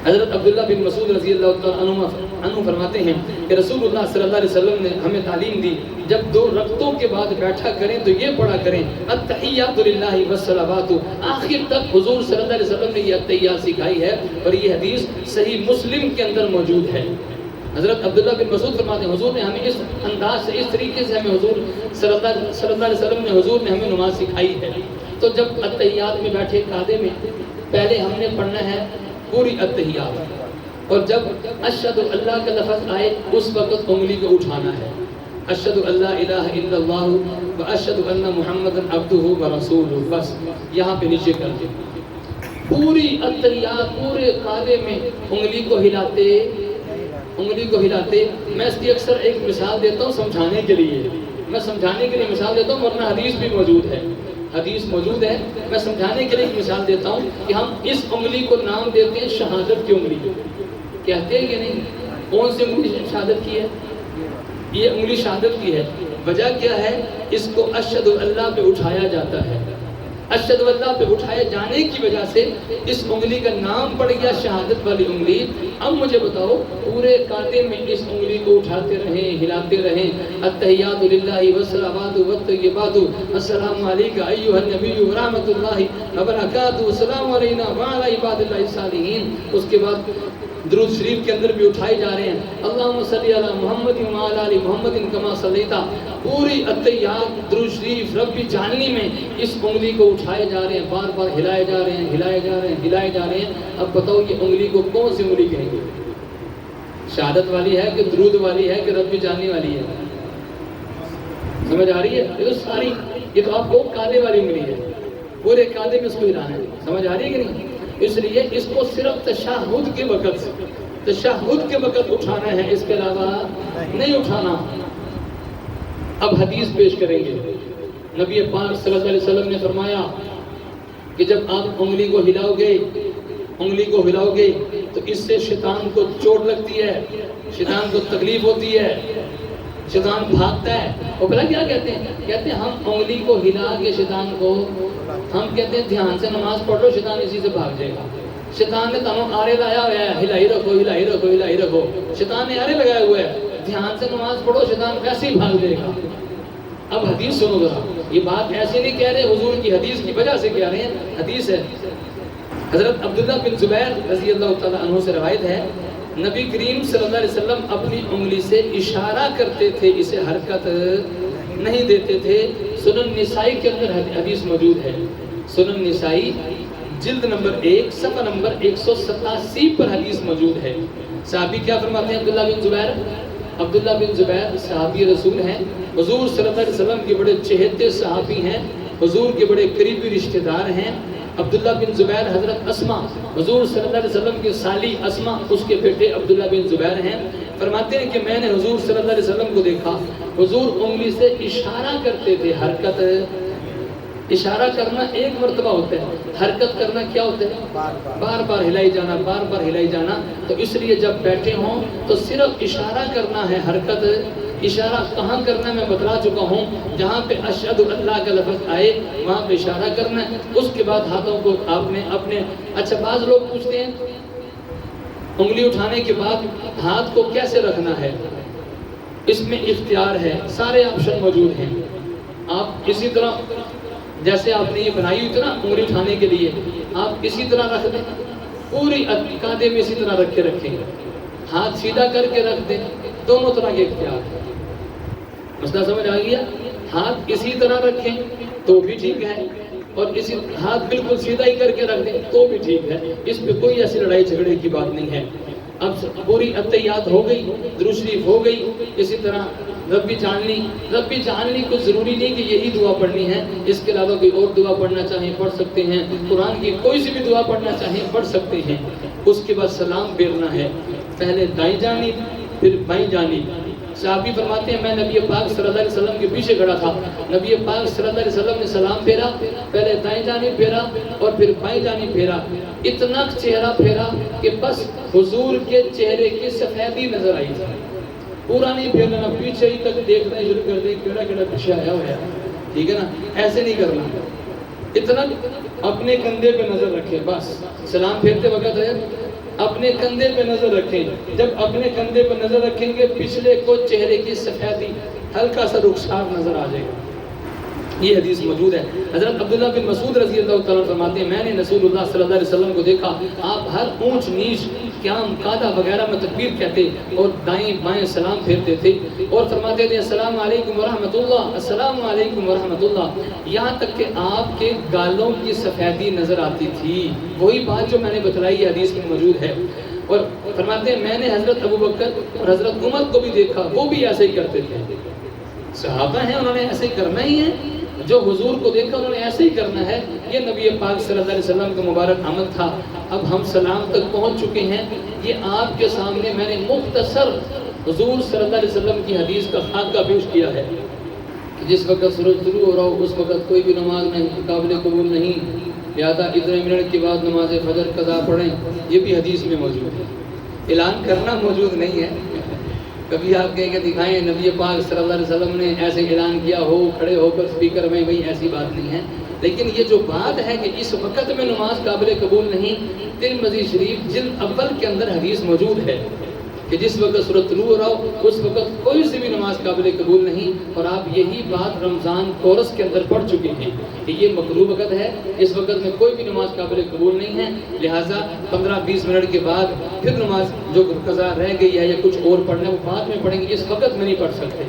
حضرت عبداللہ بن مسعود رضی اللہ تعالیٰ عنہ فرماتے ہیں کہ رسول اللہ صلی اللہ علیہ وسلم نے ہمیں تعلیم دی، جب دو رکعتوں کے بعد بیٹھا کریں تو یہ پڑھا کریں التحیات للہ والصلوات، آخر تک حضور صلی اللہ علیہ وسلم نے یہ التحیات سکھائی ہے، اور یہ حدیث صحیح مسلم کے اندر موجود ہے۔ حضرت عبداللہ بن مسعود فرماتے ہیں حضور نے ہمیں اس انداز سے، اس طریقے سے ہمیں حضور صلی اللہ علیہ وسلم نے حضور نے ہمیں نماز سکھائی ہے۔ تو جب اتحیات میں بیٹھے قاعدے میں پہلے ہم نے پڑھنا ہے پوری اتحیات، اور جب اشہد اللہ کا لفظ آئے اس وقت انگلی کو اٹھانا ہے، اشہد اللہ الہ الا اللہ و اشہد ان محمد عبدہ و رسولہ، بس یہاں پہ نیچے کر دیں۔ پوری اتحیات پورے قاعدے میں انگلی کو ہلاتے، میں اس کی اکثر ایک مثال دیتا ہوں سمجھانے کے لیے، مثال دیتا ہوں، ورنہ حدیث بھی موجود ہے، میں سمجھانے کے لیے ایک مثال دیتا ہوں کہ ہم اس انگلی کو نام دیتے ہیں شہادت کی انگلی، کہتے ہیں کہ نہیں؟ کون سی انگلی شہادت کی ہے؟ یہ انگلی شہادت کی ہے۔ وجہ کیا ہے؟ اس کو اشہد اللہ پہ اٹھایا جاتا ہے، اشہد اللہ پہ اٹھائے جانے کی وجہ سے اس انگلی کا نام پڑ گیا شہادت والی انگلی۔ اب مجھے بتاؤ، پورے قاعدے میں اس انگلی کو اٹھاتے رہیں، ہلاتے رہیں، التحیات للہ والصلوات والطیبات، السلام علیک ایھا النبی ورحمۃ اللہ وبرکاتہ، السلام علینا وعلی عباد اللہ الصالحین۔ اس کے بعد درود شریف کے اندر بھی اٹھائے جا رہے ہیں، اللہم صلی علی محمد وعلی آل محمد کما صلیت۔ پوری اتحیات درود شریف ربی جاننی میں اس انگلی کو اٹھائے جا رہے ہیں، بار بار ہلائے جا رہے ہیں۔ اب بتاؤ یہ انگلی کو کون سی انگلی کہیں گے؟ شہادت والی ہے کہ درود والی ہے کہ ربی جاننی والی ہے؟ سمجھ آ رہی ہے؟ یہ تو آپ کو قاعدے والی انگلی ہے، پورے قاعدے میں اس کو ہلانا ہے، سمجھ آ رہی ہے کہ نہیں؟ اس لیے اس کو صرف تشہد کے وقت اٹھانا ہے، اس کے علاوہ نہیں اٹھانا۔ اب حدیث پیش کریں گے، نبی پاک صلی اللہ علیہ وسلم نے فرمایا کہ جب آپ انگلی کو ہلاؤ گے تو اس سے شیطان کو چوٹ لگتی ہے، شیطان کو تکلیف ہوتی ہے، شیطان بھاگتا ہے۔ اور پہلا کیا کہتے ہیں ہم انگلی کو ہلا کے شیطان کو، ہم کہتے ہیں دھیان سے نماز پڑھ لو، شیطان اسی سے بھاگ جائے گا۔ شیطان نے تمہیں آرے لایا ہوا ہے، ہلائی رکھو، شیطان نے آرے لگایا ہوا ہے، دھیان سے نماز پڑھو، شیطان ویسے ہی بھاگ جائے گا۔ اب حدیث سنو ذرا، یہ بات ایسے نہیں کہہ رہے، حضور کی حدیث کی وجہ سے کہہ رہے ہیں، حدیث ہے۔ حضرت عبداللہ بن زبیر رضی اللہ تعالیٰ عنہ سے روایت ہے، نبی کریم صلی اللہ علیہ وسلم اپنی انگلی سے اشارہ کرتے تھے، اسے حرکت نہیں دیتے تھے۔ سنن نسائی کے اندر حدیث موجود ہے، سنن نسائی جلد نمبر 1 صفحہ نمبر 187 پر حدیث موجود ہے۔ صحابی کیا فرماتے ہیں؟ عبداللہ بن زبیر صحابی رسول ہیں، حضور صلی اللہ علیہ وسلم کے بڑے چہتے صحابی ہیں، حضور کے بڑے قریبی رشتہ دار ہیں۔ عبداللہ بن زبیر حضرت اسما، حضور صلی اللہ علیہ وسلم کی سالی اسما، اس کے بیٹے عبداللہ بن زبیر ہیں۔ فرماتے ہیں کہ میں نے حضور صلی اللہ علیہ وسلم کو دیکھا، حضور انگلی سے اشارہ کرتے تھے، حرکت، اشارہ کرنا ایک مرتبہ ہوتا ہے، حرکت کرنا کیا ہوتا ہے؟ بار بار ہلائی جانا۔ تو اس لیے جب بیٹھے ہوں تو صرف اشارہ کرنا ہے، حرکت، اشارہ کہاں کرنا میں بتلا چکا ہوں، جہاں پہ اشہد اللہ کا لفظ آئے وہاں پہ اشارہ کرنا ہے۔ اس کے بعد ہاتھوں کو آپ نے اپنے، اچھا بعض لوگ پوچھتے ہیں انگلی اٹھانے کے بعد ہاتھ کو کیسے رکھنا ہے؟ اس میں اختیار ہے، سارے آپشن موجود ہیں۔ آپ اسی طرح جیسے آپ نے یہ بنائی ہوئی تھی نا انگلی اٹھانے کے لیے، آپ اسی طرح رکھ دیں، پوری قاعدے میں اسی طرح رکھیں، ہاتھ سیدھا کر کے رکھ دیں، دونوں طرح کے اختیار ہے۔ مسئلہ سمجھ آ گیا؟ ہاتھ اسی طرح رکھیں تو بھی ٹھیک ہے، اور اسی ہاتھ بالکل سیدھا ہی کر کے رکھ دیں تو بھی ٹھیک ہے، اس پہ کوئی ایسی لڑائی جھگڑے کی بات نہیں ہے۔ اب پوری اتحیات ہو گئی، درود شریف ہو گئی، اسی طرح ربی جاننی کچھ ضروری نہیں کہ یہی دعا پڑھنی ہے، اس کے علاوہ کوئی اور دعا پڑھنا چاہیں پڑھ سکتے ہیں، قرآن کی کوئی سی بھی دعا پڑھنا چاہیں پڑھ سکتے ہیں۔ اس کے بعد سلام پھیرنا ہے، پہلے دائیں جانب پھر بائیں جانب۔ صحابی فرماتے ہیں میں نبی پاک صلی اللہ علیہ وسلم کے پیچھے کھڑا تھا، نبی پاک صلی اللہ علیہ وسلم نے سلام پھیرا، پہلے دائیں جانب پھیرا اور پھر بائیں جانب پھیرا، اتنا چہرہ پھیرا کہ بس حضور کے چہرے کی سفیدی نظر آئی تھی، پورا نہیں پھیرنا، پیچھے ہی تک دیکھنا شروع کر دیں کیڑا پیچھے آیا ہوا ہے، ٹھیک ہے نا؟ ایسے نہیں کرنا، اتنا اپنے کندھے پہ نظر رکھیں، بس سلام پھیرتے وقت ہے اپنے کندھے پہ نظر رکھیں، جب اپنے کندھے پہ نظر رکھیں گے پچھلے کو چہرے کی سفیدی ہلکا سا رخسار نظر آ جائے گا۔ یہ حدیث موجود ہے۔ حضرت عبداللہ بن مسعود رضی اللہ تعالیٰ فرماتے ہیں میں نے رسول اللہ صلی اللہ علیہ وسلم کو دیکھا، آپ ہر اونچ نیچ قیام قادہ وغیرہ میں تکبیر کہتے اور دائیں بائیں سلام پھیرتے تھے اور فرماتے تھے السلام علیکم ورحمۃ اللہ، السلام علیکم ورحمۃ اللہ، یہاں تک کہ آپ کے گالوں کی سفیدی نظر آتی تھی۔ وہی بات جو میں نے بتلائی حدیث میں موجود ہے۔ اور فرماتے ہیں میں نے حضرت ابو بکر اور حضرت عمر کو بھی دیکھا، وہ بھی ایسے ہی کرتے تھے۔ صحابہ ہیں، انہوں نے ایسے ہی کرنا ہی ہے، جو حضور کو دیکھا انہوں نے ایسے ہی کرنا ہے۔ یہ نبی پاک صلی اللہ علیہ وسلم کا مبارک عمل تھا۔ اب ہم سلام تک پہنچ چکے ہیں۔ یہ آپ کے سامنے میں نے مختصر حضور صلی اللہ علیہ وسلم کی حدیث کا خاکہ پیش کیا ہے کہ جس وقت سورج طلوع ہو رہا ہو اس وقت کوئی بھی نماز نہیں قابل قبول نہیں، لہذا اتنے منٹ کے بعد نماز فجر قضا پڑھیں، یہ بھی حدیث میں موجود ہے۔ اعلان کرنا موجود نہیں ہے۔ کبھی آپ کہیں کہ دکھائیں نبی پاک صلی اللہ علیہ وسلم نے ایسے اعلان کیا ہو کھڑے ہو کر اسپیکر میں، بھئی ایسی بات نہیں ہے۔ لیکن یہ جو بات ہے کہ اس وقت میں نماز قابل قبول نہیں، ترمذی شریف جلد اول کے اندر حدیث موجود ہے کہ جس وقت سورج طلوع ہو رہا ہو اس وقت کوئی سی بھی نماز قابل قبول نہیں، اور آپ یہی بات رمضان کورس کے اندر پڑھ چکے ہیں کہ یہ مکروہ وقت ہے، اس وقت میں کوئی بھی نماز قابل قبول نہیں ہے، لہٰذا 15-20 منٹ کے بعد پھر نماز جو قضا رہ گئی ہے یا کچھ اور پڑھنا ہے وہ بعد میں پڑھیں گے، اس وقت میں نہیں پڑھ سکتے۔